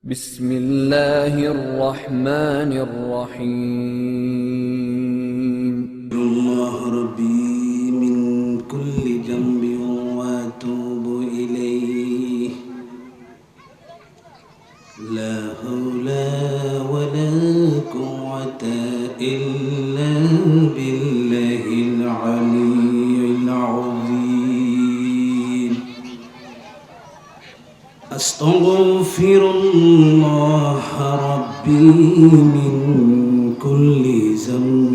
بسم الله الرحمن الرحيم. الله ربي من كل ذنب واتوب إليه، لا حول ولا قوة إلا بالله العلي العظيم. أستغفر الله ربي من كل ذنب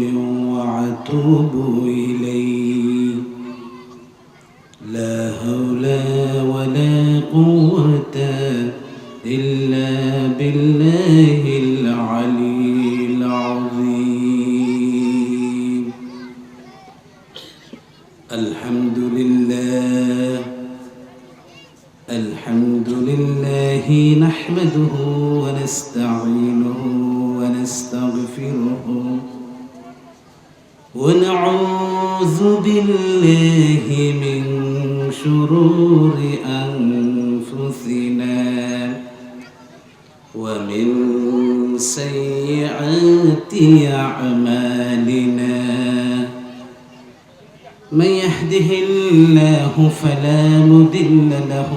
وأتوب إليه، لا حول ولا قوة إلا بالله العلي العظيم. الحمد لله الحمد لله نحمده ونستعينه ونستغفره ونعوذ بالله من شرور أنفسنا ومن سيئات أعمالنا. من يهده الله فلا مضل له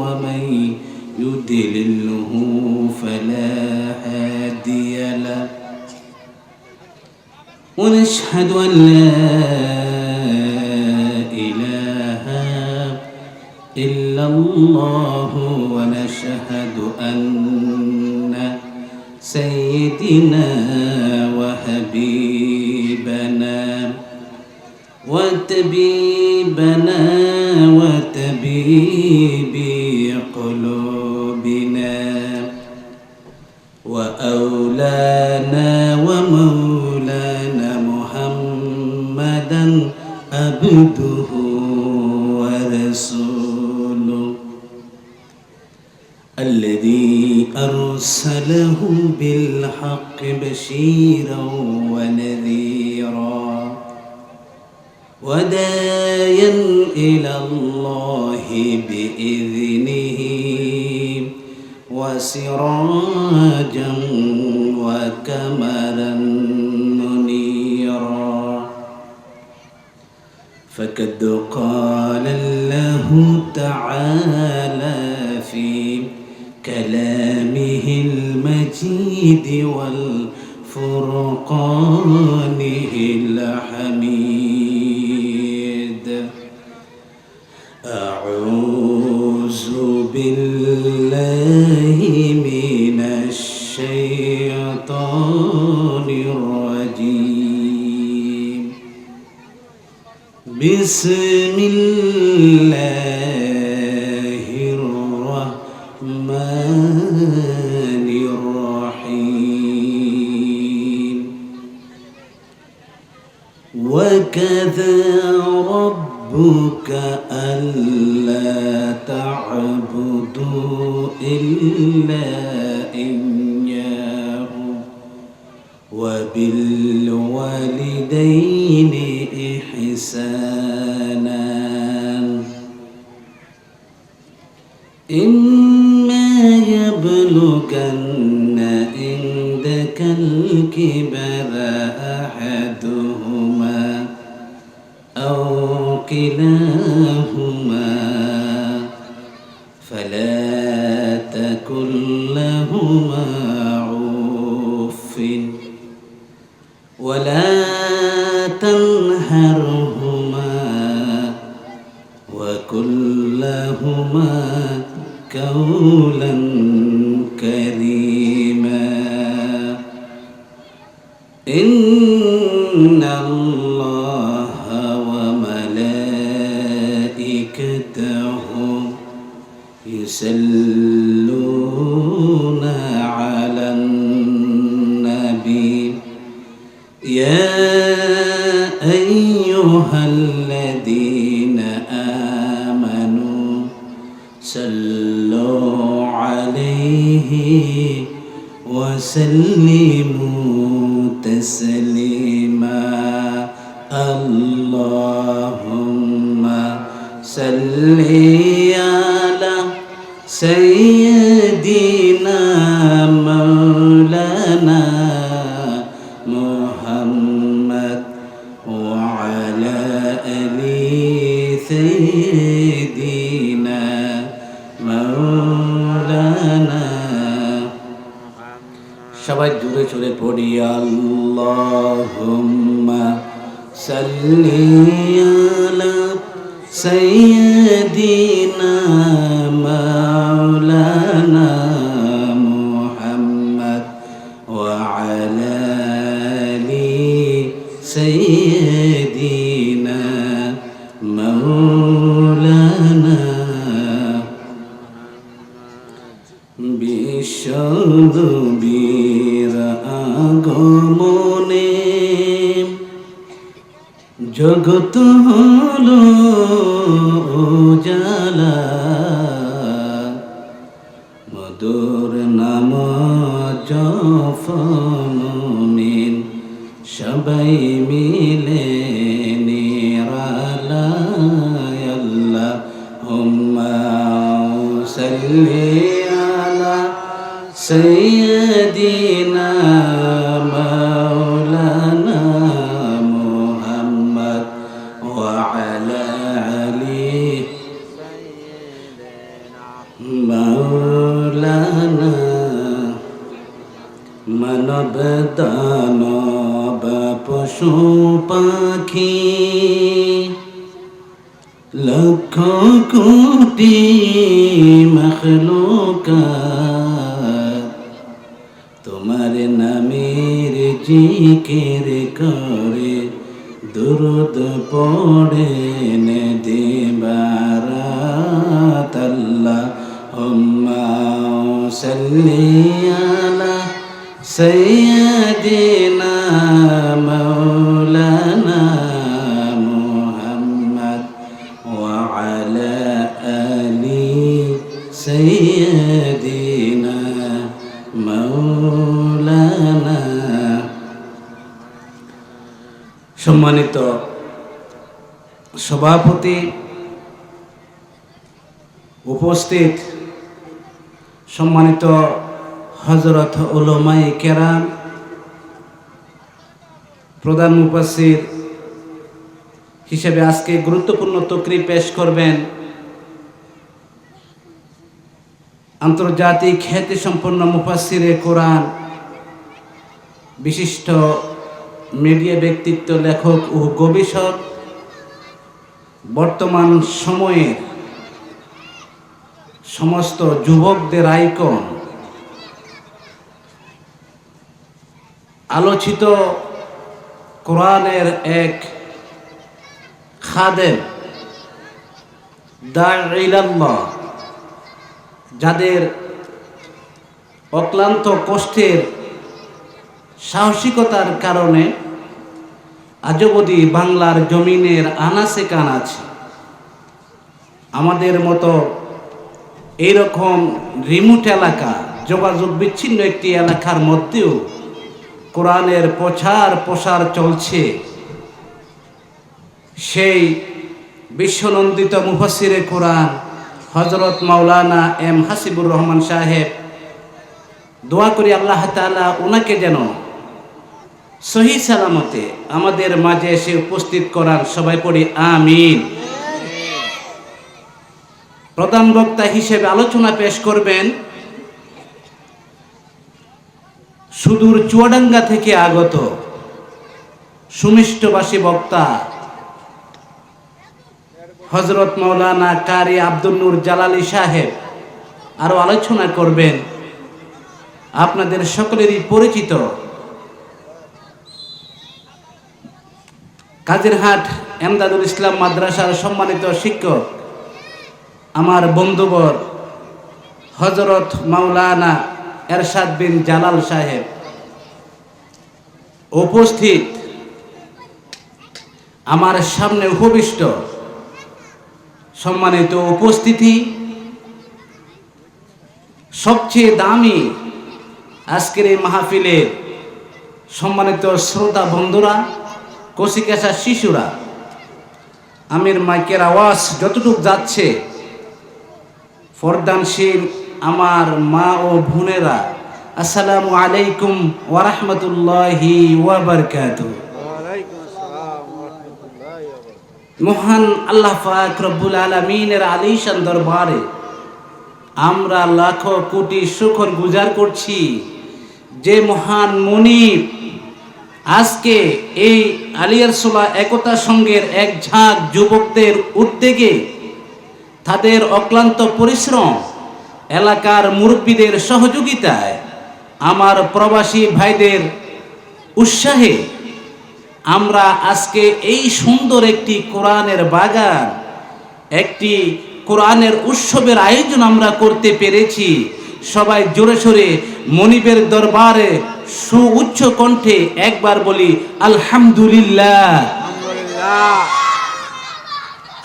ومن يضلله فلا هادي له، ونشهد أن لا إله إلا الله، ونشهد أن سيدنا وحبيبنا وطبيبنا وطبيب قلوبنا وأولانا ومولانا محمدا عبده ورسوله، الذي أرسله بالحق بشيرا ونذيرا وداعيا إلى الله بإذنه وسراجا وقمرا منيرا. فقد قال الله تعالى في كلامه المجيد والفرقانه الحميد: أعوذ بالله من الشيطان الرجيم. بسم الله الرحمن الرحيم. وكذا ربك ألا تعبدوا إلا إياه وبالوالدين إحسانا. إما يبلغن عندك الكبر أحدهما أو كلاهما فلا تقل لهما عف ولا تنهرهما وقل لهما قولا كريما. إن الله وملائكته يصلون على النبي، يا أيها الذين آمنوا صلوا عليه وسلموا تسليما. اللهم صل على سيدنا مولانا محمد وعلى آل سيدنا مولانا সবাই জোরে জোরে পড়ি আল্লাহুম্মা সাল্লি আলা সাইয়্যিদিনা মাওলানা মুহাম্মদ ওয়া আলা আলি সাইয়্যিদিনা মাওলানা বিশ্বনবীর আগমনে জগৎ হলো উজালা মধুর নাম জপমিন সবাই মিলে নিরালায় আল্লাহুম্মা সাল্লি আলা সাইয়্যিদিনা মাওলানা মুহাম্মদ ওয়া আলা আলি মাওলানা মানব দানব পশু পাখি লক্ষ কোটি মখলুকাত তোমার নামের জিকির করে দুরুদ পড়েন দিবারাত আল্লাহুম্মা সাল্লি আলা সাইয়্যিদিনা মাওলানা মুহাম্মদ ওয়া আলা আলি সাইয়্যিদিনা মাওলানা। সম্মানিত সভাপতি, উপস্থিত সম্মানিত হযরত উলামায়ে কেরাম, প্রধান মুফাসসির হিসেবে আজকে গুরুত্বপূর্ণ তকরির পেশ করবেন আন্তর্জাতিক খ্যাতিসম্পন্ন মুফাসসিরে কোরআন, বিশিষ্ট মিডিয়া ব্যক্তিত্ব, লেখক ও গবেষক, বর্তমান সময়ের সমস্ত যুবকদের আইকন, আলোচিত কোরআনের এক খাদেম, দাঈ ইলাল্লাহ, যাদের অক্লান্ত কষ্টের সাহসিকতার কারণে আজ অবধি বাংলার জমিনের আনাচে কানাচে আমাদের মতো এইরকম রিমোট এলাকা, যোগাযোগ বিচ্ছিন্ন একটি এলাকার মধ্যেও কোরআনের প্রসার চলছে। সেই বিশ্বনন্দিত মুফাসসিরে কোরআন হযরত মাওলানা এম হাসিবুর রহমান সাহেব, দোয়া করি আল্লাহ তাআলা ওনাকে যেন সহি সালামতে আমাদের মাঝে এসে উপস্থিত করান। সবাই পড়ি আমিন। প্রধান বক্তা হিসেবে আলোচনা পেশ করবেন সুদূর চুয়াডাঙ্গা থেকে আগত সুমিষ্টভাষী বক্তা হযরত মাওলানা কারি আব্দুল নূর জালালী সাহেব। আরো আলোচনা করবেন আপনাদের সকলেরই পরিচিত কাজিরহাট এমদাদুল ইসলাম মাদ্রাসার সম্মানিত শিক্ষক, আমার বন্ধুবর হযরত মাওলানা এরশাদ বিন জালাল সাহেব। উপস্থিত আমার সামনে উপবিষ্ট সম্মানিত উপস্থিতি, সবচেয়ে দামি আজকের এই মাহফিলের সম্মানিত শ্রোতা বন্ধুরা, কচিকাঁচা শিশুরা, আমির মাইকের আওয়াজ যতটুকু যাচ্ছে পর্দানশীল আমার মা ও বোনেরা, আসসালামু আলাইকুম ওয়া রাহমাতুল্লাহি ওয়া বারাকাতুহু। মহান আল্লাহ পাক রব্বুল আলামিনের আলিশান দরবারে আমরা লাখো কোটি শুকর গুজার করছি যে মহান মুনিব আজকে এই আলিয়ারসোলা একতা সংঘের এক ঝাঁক যুবকদের উদ্যোগে, তাদের অক্লান্ত পরিশ্রম, এলাকার মুরব্বীদের সহযোগিতায়, আমার প্রবাসী ভাইদের উৎসাহে আমরা আজকে এই সুন্দর একটি কোরআনের বাগান, একটি কোরআনের উৎসবের আয়োজন আমরা করতে পেরেছি। সবাই জোরে সোরে মনিবের দরবারে সুউচ্চ কণ্ঠে একবার বলি আলহামদুলিল্লাহ।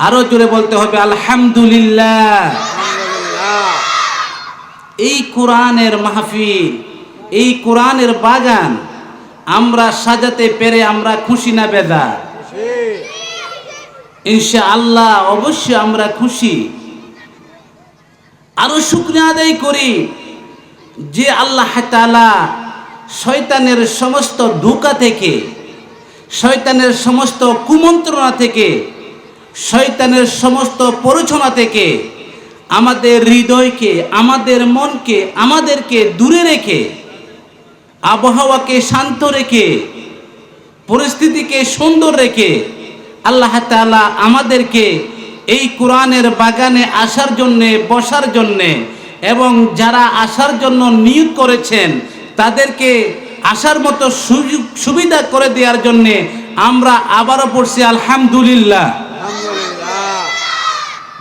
আরো জোরে বলতে হবে আলহামদুলিল্লাহ। এই কোরআনের মাহফিল, এই কোরআনের বাগান আমরা সাজাতে পেরে আমরা খুশি না বেজার? ইনশাআল্লাহ অবশ্যই আমরা খুশি। আরো শুকরিয়া আদায় করি যে আল্লাহ তাআলা শয়তানের সমস্ত ধোঁকা থেকে, শয়তানের সমস্ত কুমন্ত্রণা থেকে, শয়তানের সমস্ত প্ররোচনা থেকে আমাদের হৃদয়কে, আমাদের মনকে, আমাদেরকে দূরে রেখে, আবহাওয়াকে শান্ত রেখে, পরিস্থিতিকে সুন্দর রেখে আল্লাহ তাআলা আমাদেরকে এই কোরআনের বাগানে আসার জন্যে, বসার জন্যে এবং যারা আসার জন্য নিয়োগ করেছেন তাদেরকে আসার মতো সুযোগ সুবিধা করে দেওয়ার জন্যে আমরা আবারও পড়ছি আলহামদুলিল্লাহ।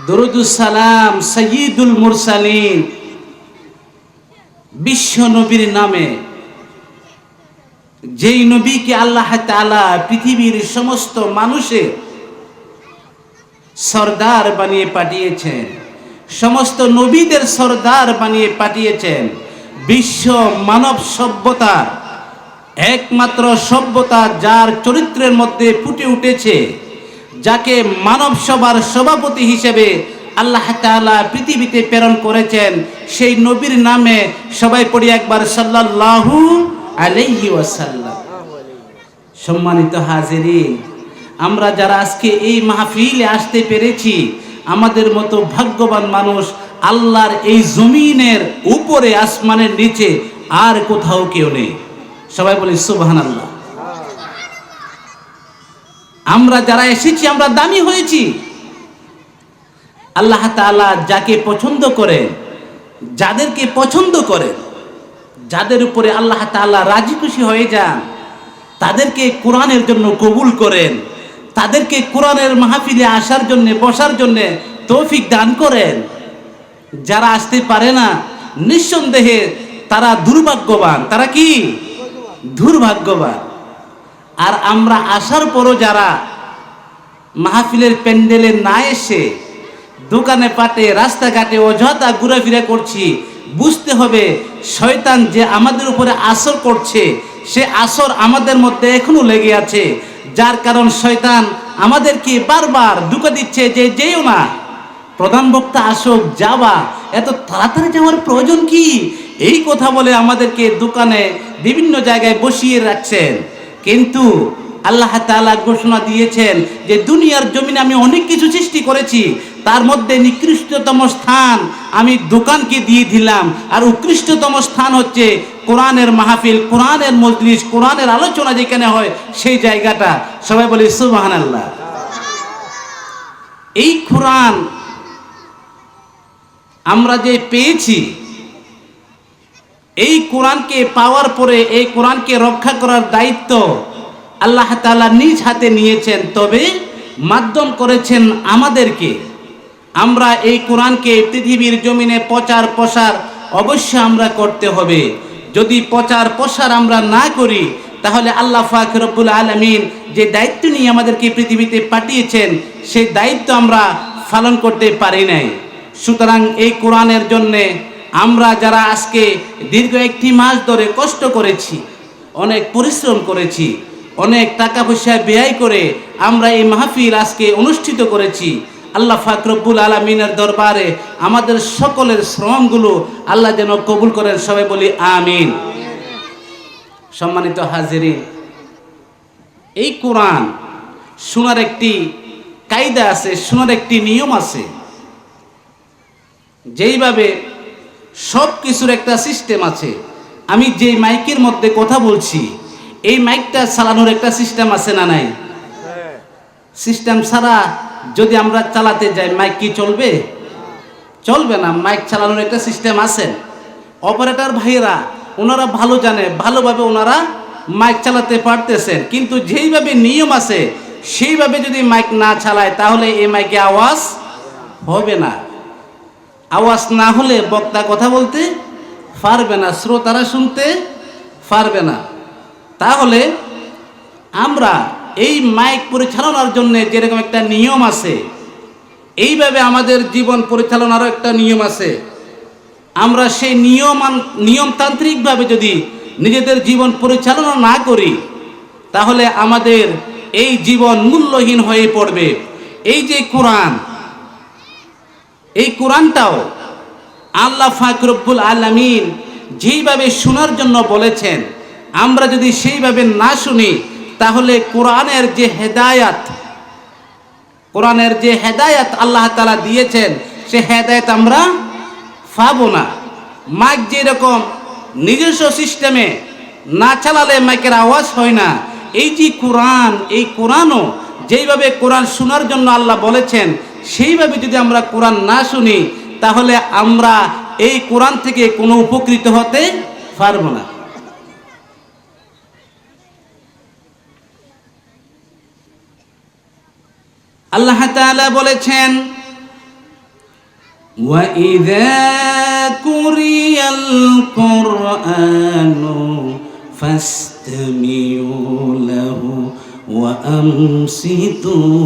দরুদুস সালাম সাইয়্যিদুল মুরসালিন, বিশ্ব নবীর নামে, যেই নবীকে আল্লাহ তাআলা পৃথিবীর সমস্ত মানুষের সরদার বানিয়ে পাঠিয়েছেন, সমস্ত নবীদের সরদার বানিয়ে পাঠিয়েছেন। বিশ্ব মানব সভ্যতার একমাত্র সভ্যতা যার চরিত্রের মধ্যে ফুটে উঠেছে, যাকে মানব সভার সভাপতি হিসেবে আল্লাহ তাআলা পৃথিবীতে প্রেরণ করেছেন, সেই নবীর নামে সবাই পড়ি একবার সাল্লাল্লাহু আলাইহি ওয়াসাল্লাম। সম্মানিত হাজিরিন, আমরা যারা আজকে এই মাহফিলে আসতে পেরেছি, আমাদের মতো ভাগ্যবান মানুষ আল্লাহর এই জমিনের উপরে, আসমানের নিচে আর কোথাও কেউ নেই। সবাই বলি সুবহানাল্লাহ। আমরা যারা এসেছি আমরা দামি হয়েছি। আল্লাহ তাআলা যাকে পছন্দ করেন, যাদেরকে পছন্দ করেন, যাদের উপরে আল্লাহ তাআলা রাজি খুশি হয়ে যান, তাদেরকে কোরআনের জন্য কবুল করেন, তাদেরকে কোরআনের মাহফিলে আসার জন্য, বসার জন্য তৌফিক দান করেন। যারা আসতে পারে না, নিঃসন্দেহে তারা দুর্ভাগ্যবান। তারা কি দুর্ভাগ্যবান? আর আমরা আসার পরও যারা মাহফিলের প্যান্ডেলে না এসে দোকানে পাটে রাস্তাঘাটে অযথা ঘোরাফেরা করছি, বুঝতে হবে শয়তান যে আমাদের উপরে আসর করছে, সে আসর আমাদের মধ্যে এখনো লেগে আছে। যার কারণ শয়তান আমাদেরকে বারবার ধোঁকা দিচ্ছে যে যেও না, প্রধান বক্তা আসুক, যাবা, এত তাড়াতাড়ি যাওয়ার প্রয়োজন কি? এই কথা বলে আমাদেরকে দোকানে বিভিন্ন জায়গায় বসিয়ে রাখছেন। কিন্তু আল্লাহ তাআলা ঘোষণা দিয়েছেন যে দুনিয়ার জমিনে আমি অনেক কিছু সৃষ্টি করেছি, তার মধ্যে নিকৃষ্টতম স্থান আমি দোকানকে দিয়ে দিলাম। আর উৎকৃষ্টতম স্থান হচ্ছে কোরআনের মাহফিল, কোরআনের মজলিস, কোরআনের আলোচনা যেখানে হয় সেই জায়গাটা। সবাই বলি সুবহানাল্লাহ। এই কোরআন আমরা যে পেয়েছি, এই কোরআনকে পাওয়ার পরে এই কোরআনকে রক্ষা করার দায়িত্ব আল্লাহ তাআলা নিজ হাতে নিয়েছেন, তবে মাধ্যম করেছেন আমাদেরকে। আমরা এই কোরআনকে পৃথিবীর জমিনে প্রচার প্রসার অবশ্যই আমরা করতে হবে। যদি প্রচার প্রসার আমরা না করি, তাহলে আল্লাহ পাক রব্বুল আলামিন যে দায়িত্ব নিয়ে আমাদেরকে পৃথিবীতে পাঠিয়েছেন, সেই দায়িত্ব আমরা পালন করতে পারি নাই। সুতরাং এই কোরআনের জন্যে আমরা যারা আজকে দীর্ঘ একটি মাস ধরে কষ্ট করেছি, অনেক পরিশ্রম করেছি, অনেক টাকা পয়সা ব্যয় করে আমরা এই মাহফিল আজকে অনুষ্ঠিত করেছি, আল্লাহ পাক রব্বুল আলামিনের দরবারে আমাদের সকলের শ্রমগুলো আল্লাহ যেন কবুল করেন, সবাই বলি আমিন। সম্মানিত হাজিরিন, এই কোরআন শোনার একটি কায়দা আছে, শোনার একটি নিয়ম আছে। যেইভাবে সব কিছুর একটা সিস্টেম আছে, আমি যেই মাইকের মধ্যে কথা বলছি এই মাইকটা চালানোর একটা সিস্টেম আছে না নাই? সিস্টেম ছাড়া যদি আমরা চালাতে যাই মাইক কি চলবে? চলবে না। মাইক চালানোর একটা সিস্টেম আছে। অপারেটর ভাইয়েরা ওনারা ভালো জানে, ভালোভাবে ওনারা মাইক চালাতে পারতেছেন, কিন্তু যেইভাবে নিয়ম আছে সেইভাবে যদি মাইক না চালায় তাহলে এই মাইকে আওয়াজ হবে না। আওয়াজ না হলে বক্তা কথা বলতে পারবে না, শ্রোতারা শুনতে পারবে না। তাহলে আমরা এই মাইক পরিচালনার জন্য যেরকম একটা নিয়ম আছে, এইভাবে আমাদের জীবন পরিচালনারও একটা নিয়ম আছে। আমরা সেই নিয়মতান্ত্রিকভাবে যদি নিজেদের জীবন পরিচালনা না করি তাহলে আমাদের এই জীবন মূল্যহীন হয়ে পড়বে। এই যে কোরআন, এই কোরআনটাও আল্লাহ পাক রব্বুল আলামিন যেইভাবে শোনার জন্য বলেছেন, আমরা যদি সেইভাবে না শুনি তাহলে কোরআনের যে হেদায়াত আল্লাহ তাআলা দিয়েছেন সে হেদায়াত আমরা পাবো না। মাইক যেরকম নিজস্ব সিস্টেমে না চালালে মাইকের আওয়াজ হয় না, এই যে কোরআন, এই কোরআনও যেইভাবে কোরআন শোনার জন্য আল্লাহ বলেছেন সেইভাবে যদি আমরা কোরআন না শুনি তাহলে আমরা এই কোরআন থেকে কোনো উপকৃত হতে পারবো না। আল্লাহ তাআলা বলেছেন, وَإِذَا قُرِئَ الْقُرْآنُ فَاسْتَمِعُوا لَهُ وَأَنصِتُوا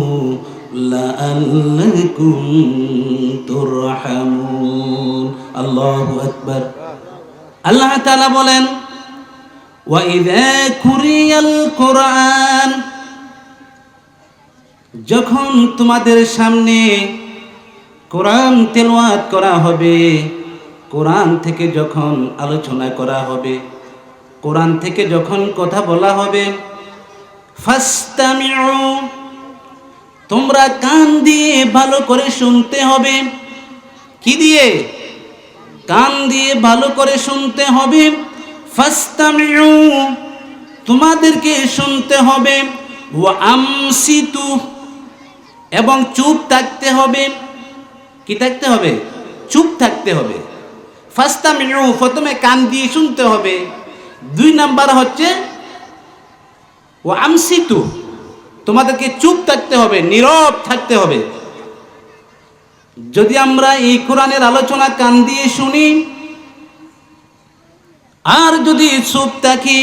لَعَلَّكُمْ تُرْحَمُونَ। আল্লাহু আকবার। আল্লাহ তাআলা বলেন, وَإِذَا قُرِئَ الْقُرْآنُ, যখন তোমাদের সামনে কোরআন তেলাওয়াত করা হবে, কোরআন থেকে যখন আলোচনা করা হবে, কোরআন থেকে যখন কথা বলা হবে, ফাস্তামিউ, তোমরা কান দিয়ে ভালো করে শুনতে হবে। কি দিয়ে? কান দিয়ে ভালো করে শুনতে হবে। ফাস্তামিউ, তোমাদেরকে শুনতে হবে। ওয়া আমসিতু, এবং চুপ থাকতে হবে। কি থাকতে হবে? চুপ থাকতে হবে। ফাস্তামিউ, প্রথমে কান দিয়ে শুনতে হবে। 2 নাম্বার হচ্ছে ওয়া আমসিতু, তোমাদেরকে চুপ থাকতে হবে, নীরব থাকতে হবে। যদি আমরা এই কোরআনের আলোচনা কান দিয়ে শুনি আর যদি চুপ থাকি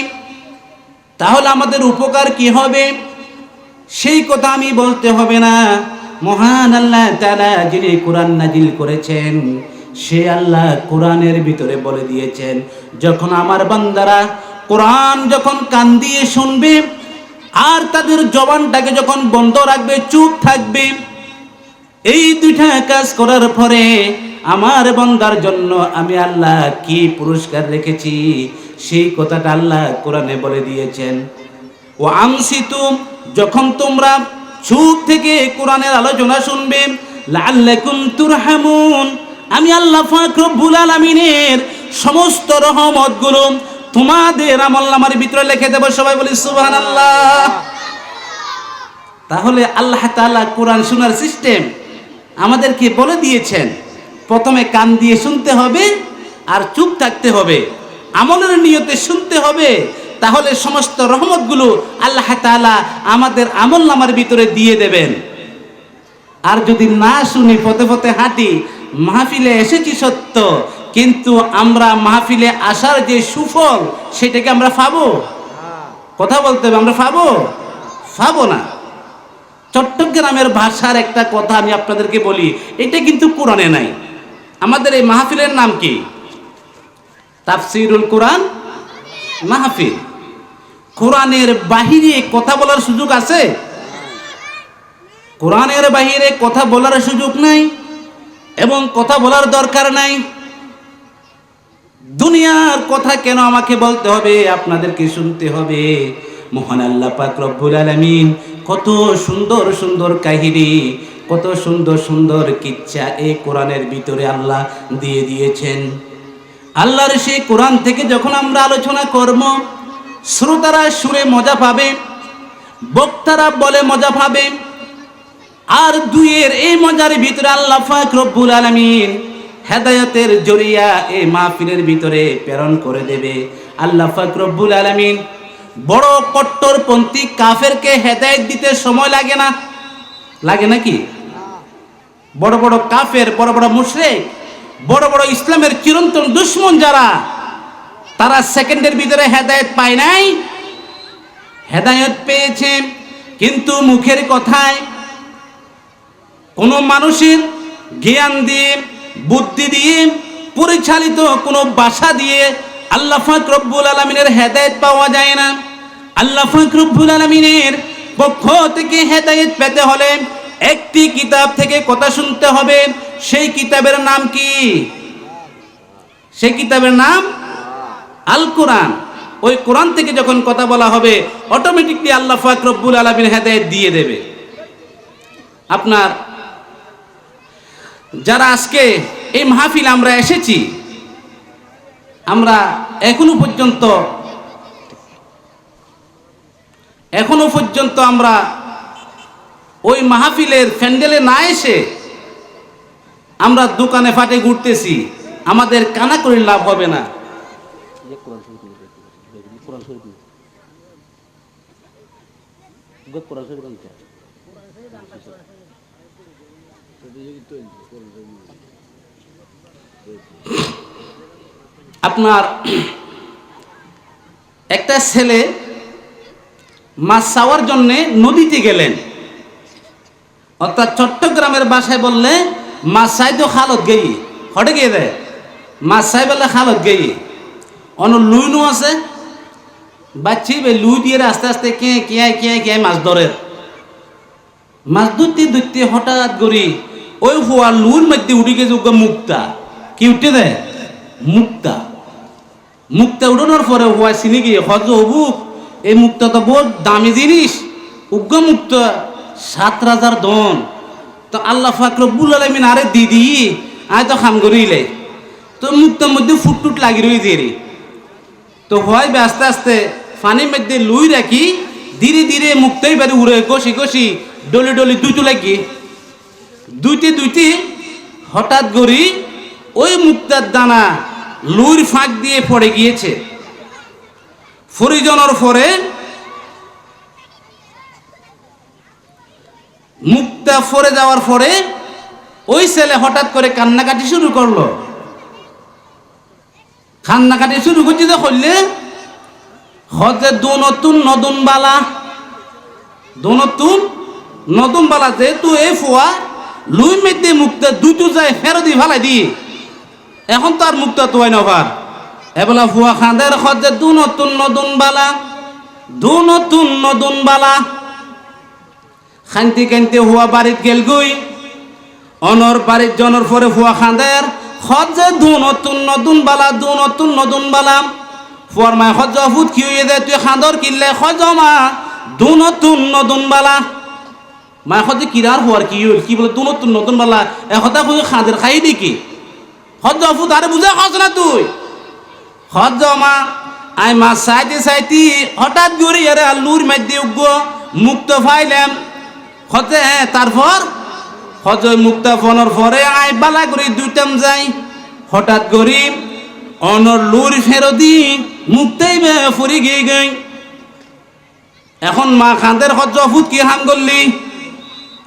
তাহলে আমাদের উপকার কি হবে সেই কথা আমি বলতে হবে না। মহান আল্লাহ তাআলা যিনি কোরআন নাজিল করেছেন সে আল্লাহ কোরআনের ভিতরে বলে দিয়েছেন, যখন আমার বান্দারা কোরআন যখন কান দিয়ে শুনবে আর তাদের জবানটাকে যখন বন্ধ রাখবে, চুপ থাকবে, এই 2টা কাজ করার পরে আমার বান্দার জন্য আমি আল্লাহ কি পুরস্কার রেখেছি সেই কথাটা আল্লাহ কোরআনে বলে দিয়েছেন। ও আমসিতু, যখন তোমরা চুপ থেকে কোরআনের আলোচনা শুনবে, লাআল্লাকুম তুরহামুন, আমি আল্লাহ পাক রব্বুল আলামিনের সমস্ত রহমতগুলো তোমাদের আমলনামার ভিতরে লিখে দেব। সবাই বলি সুবহানাল্লাহ। তাহলে আল্লাহ তাআলা কোরআন শোনার সিস্টেম আমাদেরকে বলে দিয়েছেন। প্রথমে কান দিয়ে শুনতে হবে আর চুপ থাকতে হবে, আমলের নিয়তে শুনতে হবে, তাহলে সমস্ত রহমতগুলো আল্লাহ তাআলা আমাদের আমলনামার ভিতরে দিয়ে দেবেন। আর যদি না শুনি, পথে পথে হাঁটি, মাহফিলে এসেছি সত্য, কিন্তু আমরা মাহফিলে আসার যে সুফল সেটাকে আমরা পাবো? কথা বলতে হবে, আমরা পাবো না। চট্টগ্রামের ভাষার একটা কথা আমি আপনাদেরকে বলি, এটা কিন্তু কোরআনে নাই। আমাদের এই মাহফিলের নাম কি? তাফসিরুল কোরআন মাহফিল। কোরআনের বাহিরে কথা বলার সুযোগ আছে? কোরআনের বাহিরে কথা বলার সুযোগ নাই এবং কথা বলার দরকার নাই। দুনিয়ার কথা কেন আমাকে বলতে হবে, আপনাদেরকে শুনতে হবে? মহান আল্লাহ পাক রব্বুল আলামিন কত সুন্দর সুন্দর কাহিনী, কত সুন্দর সুন্দর কিচ্ছা এই কোরআনের ভিতরে আল্লাহ দিয়ে দিয়েছেন। আল্লাহর সেই কোরআন থেকে যখন আমরা আলোচনা করব, শ্রোতারা শুনে মজা পাবে, বক্তারা বলে মজা পাবে। আর দুইয়ের এই মজার ভিতরে আল্লাহ পাক রব্বুল আলামিন হেদায়েতের জরিয়া এই মাহফিলের ভিতরে প্রেরণ করে দেবে। আল্লাহ পাক রব্বুল আলামিন বড় কট্টরপন্থী কাফেরকে হেদায়েত দিতে সময় লাগে না? লাগে নাকি? বড় বড় কাফের, বড় বড় মুশরিক, বড় বড় ইসলামের চিরন্তন দুশমন যারা, তারা সেকেন্ডের ভিতরে হেদায়েত পায় নাই? হেদায়েত পেয়েছে, কিন্তু মুখের কথায় কোনো মানুষের জ্ঞান দিয়ে, বুদ্ধি দিয়ে পরিচালিত কোনো ভাষা দিয়ে আল্লাহ পাক রব্বুল আলামিনের হেদায়েত পাওয়া যায় না। আল্লাহ পাক রব্বুল আলামিনের পক্ষ থেকে হেদায়েত পেতে হলে একটি কিতাব থেকে কথা শুনতে হবে। সেই কিতাবের নাম কি? সেই কিতাবের নাম আল কোরআন। ওই কোরআন থেকে যখন কথা বলা হবে, অটোমেটিকলি আল্লাহ পাক রব্বুল আলামিন হেদায়েত দিয়ে দেবে। আপনার যারা আজকে এই মাহফিল আমরা এসেছি, আমরা এখনো পর্যন্ত আমরা ওই মাহফিলের প্যান্ডেলে না এসে আমরা দোকানে ফাটে ঘুরতেছি, আমাদের কানা করে লাভ হবে না। আপনার একটা ছেলে মাছ চাওয়ার জন্যে নদীতে গেলেন, অর্থাৎ চট্টগ্রামের ভাষায় বললে মাছ চাই তো খালত গেই, হটে গিয়ে দেয় মাছ চাই বললে খালত গেই। অন্য লুইনও আছে, বাচ্চি লুই দিয়ে আস্তে আস্তে কে মাছ ধরে। মাছ ধরতে হঠাৎ করি ওই হওয়া লুর মধ্যে উঠে গেছে মুক্তা। কি উঠে দেয়? মুক্তা। মুক্তা উঠানোর পরে হওয়া চিনি গিয়ে হজ হবু, এই মুক্তা তো বহুত দামি জিনিস, উগ্র মুক্তা 7 রাজার ধন। তো আল্লাহ পাক রব্বুল আলামিন আরে দিদি আয় তো খাম করিলে, তো মুক্তার মধ্যে ফুটটুট লাগি রয়েছে রে। তো হয় আস্তে আস্তে পানির মধ্যে লুই রাখি ধীরে ধীরে মুক্তাই বাড়ি উড়ে ঘষি ডলি ডলি দুইটো লাগি দুইতে হঠাৎ করি ওই মুক্তার দানা লুইর ফাঁক দিয়ে পড়ে গিয়েছে। ফরিজনের পরে মুক্তা ফরে যাওয়ার পরে ওই ছেলে হঠাৎ করে কান্নাকাটি শুরু করলো। কান্নাকাটি শুরু করছে যে করলে হজে দোনতুন নতুন বালা যেহেতু এই ফোয়া লুই মেদে মুক্তা দুটো যায় ফেরদি ফালাই দিয়ে, এখন তো আর মুক্তা তো হয় নভার এবেলা ফুয়া খাঁদের হজে নতুন বালা খানতে কানতে হুয়া বাড়িত গেল গই। অনর বাড়ির জনের পরে ফুয়া খাঁদের হজে নতুন বালা ফুয়ার মায় হজ ফুট কি হয়ে যায়, তুই খাঁদর কিনলে হজ মা নতুন বালা। মায় হজে কিরার হওয়ার কি হল, কি বলে নতুন বালা একথা খুঁজে খাঁদের খাই দেখি হজ ফুট আরে বুঝে খাস না তুই হজ মা। আই মা চাইতে হঠাৎ গড়ি আরে আলুর মাধ্যে উগ্র মুক্ত ফাইলাম হজে। তারপর হজ মুক্তা ফোনের পরে আই বালা করি দুইটাম যাই, হঠাৎ করি অনর লুর ফেরদি মুক্তাই ফুরি গিয়ে গই। এখন মা খাঁদের হজ ফুট কি হাম করলি,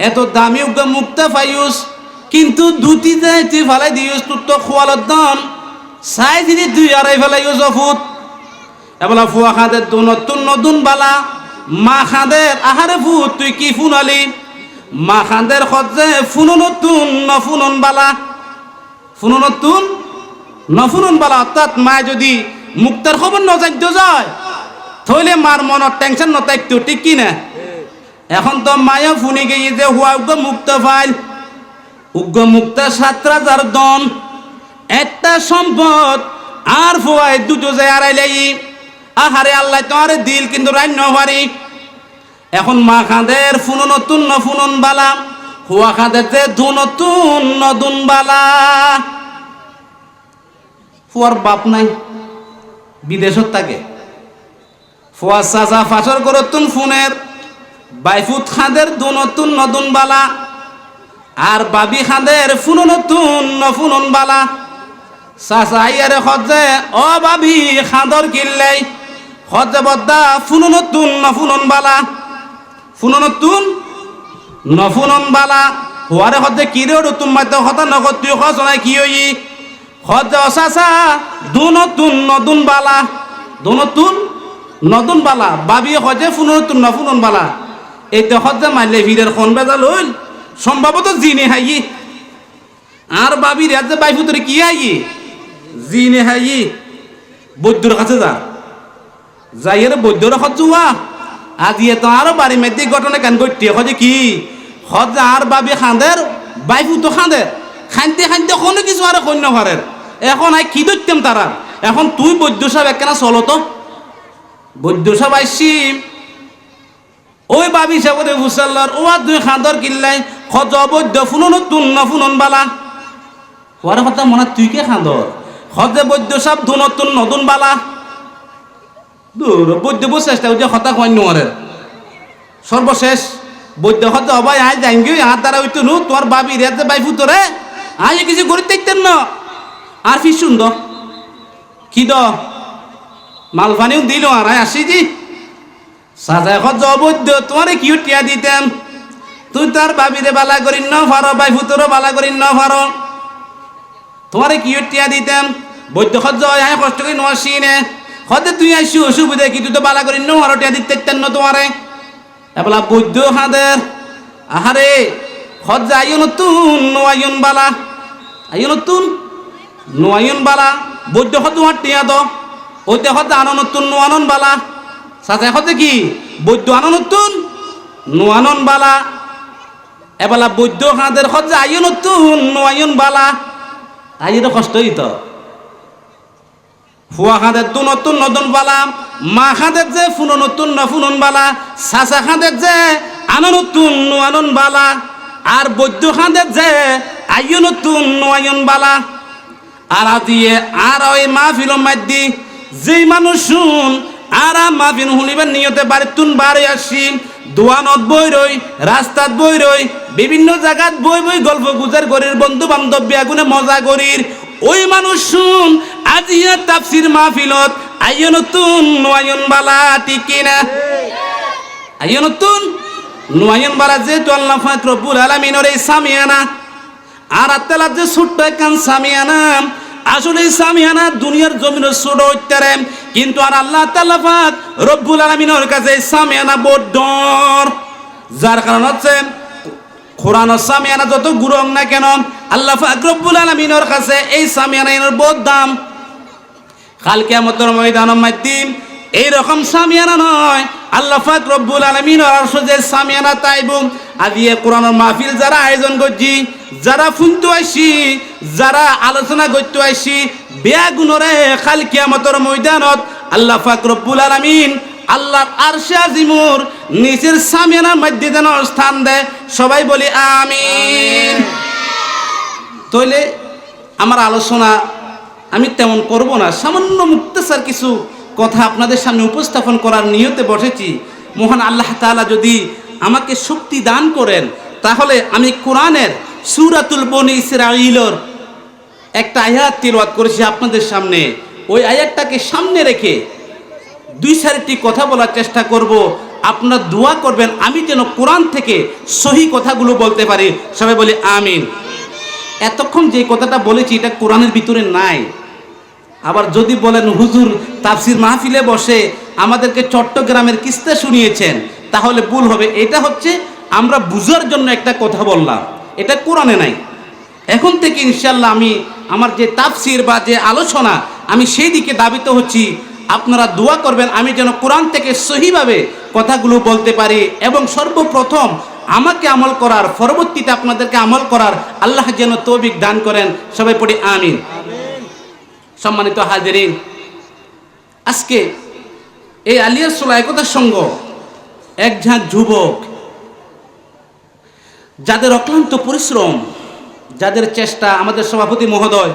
এত দামি উগ্র মুক্তা পাইউস কিন্তু দুটি যাইতে ফালাই দিউস, তোর তো খোয়ালত দাম চাই দিদি 2-2.5 ফেলাইউস ফুট। এবেলা ফুয়া খাঁদের নতুন বালা। মা খাঁদের আহারে ফুট তুই কি ফুনালি, মা খাঁদের হজে নফুনন বালা অর্থাৎ মা যদি মুক্তার খবর নজাদ্য যায় তাহলে মার মনের টেনশন নথাকতো, ঠিক কি না? এখন তো মায়া ফুনি গিয়ে যে হুয়া উগ্র মুক্ত ফাইল উগ্র মুক্ত 7,000 দন একটা সম্পদ আর ফুয়াই দুটো যে আড়াইলাই আহারে আল্লাহ তোমারে দিল কিন্তু রান্য পারি এখন মা খাঁদের ফুনো নতুন ন ফুনন বালা হুয়া খাঁদের যে ধু নতুন নতুন বালা ফুয়ার বাপ নাই বিদেশত থাকে ফুয়া চাচা ফাঁসর করতুন ফোনের বাইফুত খাঁদের দু নতুন নতুন বালা আর বাবি খাঁদের ফুনো নতুন নফুনন বালা চাচা আইয়ারে খজে ও বাবি খাঁদর কিনলেই খজে বদ্দা ফুনো নতুন নফুনন বালা ফুনো নতুন নফুনন বালা হুয়ারে খজে কিরে ওর তোমার তো কথা নগদ তুই খজ নাই কি হই খজে ও চাচা দু নতুন নতুন বালা দু নতুন নতুন বালা বাবি খজে ফুনো নতুন নফুনন বালা এই তো খজে মারলে ভিড়ের খন বেজাল হইল সম্ভবত জিনে হাই আর বাবির যে বাইফুতরে কি হাই জিনে হাই বৈদ্যর কাছে যা যাইয়ের বৈদ্যর খজুয়া আজি তো আরো বাড়ি মেদি ঘটনা কেন ঘটতে খজে কি খজে আর বাবি খাঁদের বাইফুতো খাঁদের খাইতে খাইতে কোনো কিছু আর কন্য ঘরের এখন আই কি ধরতাম তারা এখন তুই বৈদ্য সাহেব একখানা চলো তো বৈদ্য সাহেব আইসি ওই বাবি সাহেব হুসাল্লার ও আর দুই খাঁদর কিনলাই খজ বৈদ্য ফুনন নতুন না ফুনন বালা ওর কথা মনে তুই কে খাঁদর খজে বৈদ্য সাহেব দু নতুন নতুন বালা দূর বৈদ্য চেষ্টা যে হতা কয় নোয়ারের সর্বশেষ বৈদ্য হতে হবাই আয় যাই গিয়ে আর দ্বারা হইতো নু তোমার বাবি রে যে বাইফু তোরে আয় কিছু গরিব দেখতেন না আর ফি সুন্দর কি দ মালফানিও দিল আর আয় আসি জি সাজা খজ বৈদ্য তোমারে কি টিয়া দিতাম তুই তার বাবিরে বালা করি ন ফারো বাইফু তোরও বালা করি ন ফারো তোমারে কি টিয়া দিতাম বৈদ্য খজ আয় কষ্ট করে নোয়াসি নে হতে তুই আইসি অসুবিধা কি তুই তো বালা করি নো আরো টিয়া দিতে না তোমারে এবলা বৈদ্য খাঁদের আহারে খজ আইও নতুন নোয়াইন বালা আইও নতুন নোয়াইন বালা বৈদ্য খজ তোমার টিয়া দ ওইতে খজ আনো নতুন নোয়ানন বালা সাথে খতে কি বৈদ্য আনো নতুন নোয়ানন বালা এবেলা বৈদ্য খাঁদের খজ আইও নতুন নোয়াইন বালা আইয়ের কষ্ট হইত ফুয়া খাঁদের তো নতুন নতুন বালা মা খাঁদের যে ফুনো নতুন নফুনন বালা চাচা খাঁদের যে আনো নতুন নোয়ানন বালা আর বৈদ্য খাঁদের যে আইও নতুন নোয়াইন বালা আর আজিয়ে আর ওই মাহফিল মাদ্দি যেই মানুষ শুন আর মাহফিল শুনিবার নিয়তে বাড়ি তুন বাড়ি আসি দোয়ানত বই রই রাস্তাত বই রই বিভিন্ন জায়গাত বই বই গল্প গুজার করির বন্ধু বান্ধব বিয়াগুনে মজা করির ওই মানুষ শুন আজিয়া তাফসির মাহফিলত আইয় নতুন নোয়ায়ন বালা ঠিক না আইয় নতুন নোয়ায়ন বালা যেহেতু আল্লাহ পাক রব্বুল আলামিনের এই সামিয়ানা আর আত্তালা যে ছোট্ট একখান সামিয়ানা আসলে এই সামিয়ানা দুনিয়ার জমিনের ছোট হইতারে কিন্তু আর আল্লাহ তাআলা পাক রব্বুল আলামিনের কাছে এই সামিয়ানা বড় ডর যার কারণ হচ্ছে কোরআন সামিয়ানা যত গুরুং না কেন আল্লাহ পাক রব্বুল আলামিনের কাছে এই সামিয়ানার বহুত দাম কাল কিয়ামতের ময়দানের মধ্যে এই রকম সামিয়ানা নয় আল্লাহ পাক রব্বুল আলামিনের আরশে যে সামিয়ানা তাইবু আজিয়ে কোরআনের মাহফিল যারা আয়োজন করছি যারা শুনতে আইছি যারা আলোচনা করতে আইছি বেগুনরে কাল কিয়ামতের ময়দানত আল্লাহ পাক রব্বুল আলামিন আল্লাহর আরশে আজিমুর নিচের সামিয়ানার মধ্যে যেন স্থান দেয় সবাই বলি আমিন তাইলে আমার আলোচনা আমি তেমন করব না সামান্য মুক্তাসার কিছু কথা আপনাদের সামনে উপস্থাপন করার নিয়তে বসেছি মহান আল্লাহ তাআলা যদি আমাকে শক্তি দান করেন তাহলে আমি কোরআনের সূরাতুল বনী ইসরাঈলের একটা আয়াত তিলাওয়াত করেছি আপনাদের সামনে ওই আয়াতটাকে সামনে রেখে দুই চারটি কথা বলার চেষ্টা করব আপনারা দোয়া করবেন আমি যেন কোরআন থেকে সহি কথাগুলো বলতে পারি সবাই বলি আমিন এতক্ষণ যে কথাটা বলেছি এটা কোরআনের ভিতরে নাই আবার যদি বলেন হুজুর তাফসির মাহফিলে বসে আমাদেরকে চট্টগ্রামের কিস্সা শুনিয়েছেন তাহলে ভুল হবে এটা হচ্ছে আমরা বুঝার জন্য একটা কথা বললাম এটা কোরআনে নাই এখন থেকে ইনশাআল্লাহ আমি আমার যে তাফসির বা যে আলোচনা আমি সেই দিকে দাবিত হচ্ছি আপনারা দোয়া করবেন আমি যেন কোরআন থেকে সহিভাবে কথাগুলো বলতে পারি এবং সর্বপ্রথম আমাকে আমল করার, পরবর্তীতে আপনাদেরকে আমল করার আল্লাহ যেন তৌফিক দান করেন। সবাই পড়ি আমিন। সম্মানিত হাজিরিন, আজকে এই আলিয়াসুল্লাহ একতার সংঘ একঝাঁক যুবক, যাদের অক্লান্ত পরিশ্রম, যাদের চেষ্টা, আমাদের সভাপতি মহোদয়,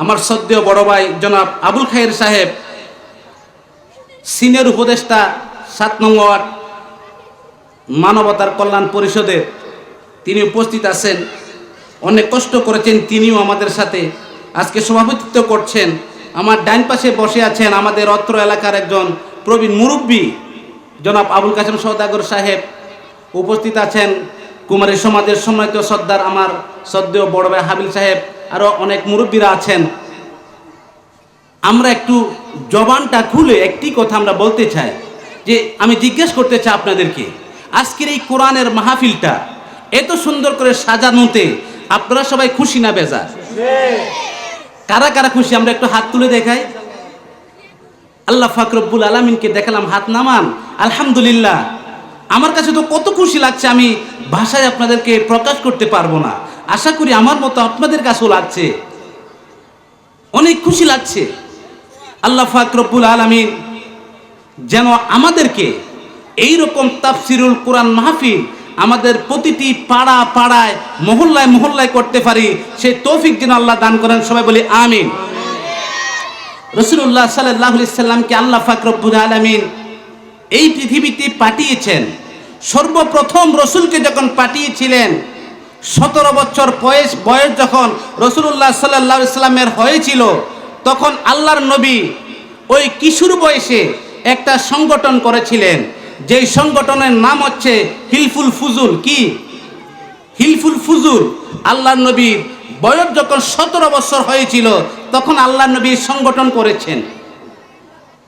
আমার শ্রদ্ধেয় বড় ভাই জনাব আবুল খায়ের সাহেব, সিনিয়র উপদেষ্টা 7 নং ওয়ার্ড মানবতার কল্যাণ পরিষদের, তিনি উপস্থিত আছেন। অনেক কষ্ট করেছেন, তিনিও আমাদের সাথে আজকে সভাপতিত্ব করছেন। আমার ডাইন পাশে বসে আছেন আমাদের অত্র এলাকার একজন প্রবীণ মুরব্বী জনাব আবুল কাসেম সওদাগর সাহেব, উপস্থিত আছেন কুমারী সমাজের সম্মানিত সর্দার আমার শ্রদ্ধেয় বড় ভাই হাবিল সাহেব, আরও অনেক মুরব্বীরা আছেন। আমরা একটু জবানটা খুলে একটি কথা আমরা বলতে চাই, যে আমি জিজ্ঞেস করতে চাই আপনাদেরকে, আজকের এই কোরআনের মাহফিলটা এত সুন্দর করে সাজানোতে আপনারা সবাই খুশি না বেজার? কারা কারা খুশি আমরা একটু হাত তুলে দেখাই। আল্লাহ পাক রব্বুল আলামিনকে দেখালাম, হাত নামান। আলহামদুলিল্লাহ, আমার কাছে তো কত খুশি লাগছে, আমি ভাষায় আপনাদেরকে প্রকাশ করতে পারবো না। আশা করি আমার মতো আপনাদের কাছেও লাগছে, অনেক খুশি লাগছে। আল্লাহ পাক রব্বুল আলামিন যেন আমাদেরকে এইরকম তাফসিরুল কোরআন মাহফিল আমাদের প্রতিটি পাড়া পাড়ায়, মহল্লায় মহল্লায় করতে পারি, সেই তৌফিক যেন আল্লাহ দান করেন। সবাই বলি আমিন। রাসূলুল্লাহ সাল্লাল্লাহু আলাইহি সাল্লামকে আল্লাহ পাক রব্বুল আলামিন এই পৃথিবীতে পাঠিয়েছেন। সর্বপ্রথম রসুলকে যখন পাঠিয়েছিলেন, 17 বছর বয়স যখন রাসূলুল্লাহ সাল্লাল্লাহু আলাইহি সাল্লামের হয়েছিল, তখন আল্লাহর নবী ওই কিশোর বয়সে একটা সংগঠন করেছিলেন, যেই সংগঠনের নাম হচ্ছে হিলফুল ফুজুল। কি হিলফুল ফুজুল? আল্লাহর নবীর বয়স যখন 17 বছর হয়েছিল, তখন আল্লাহর নবী সংগঠন করেছেন।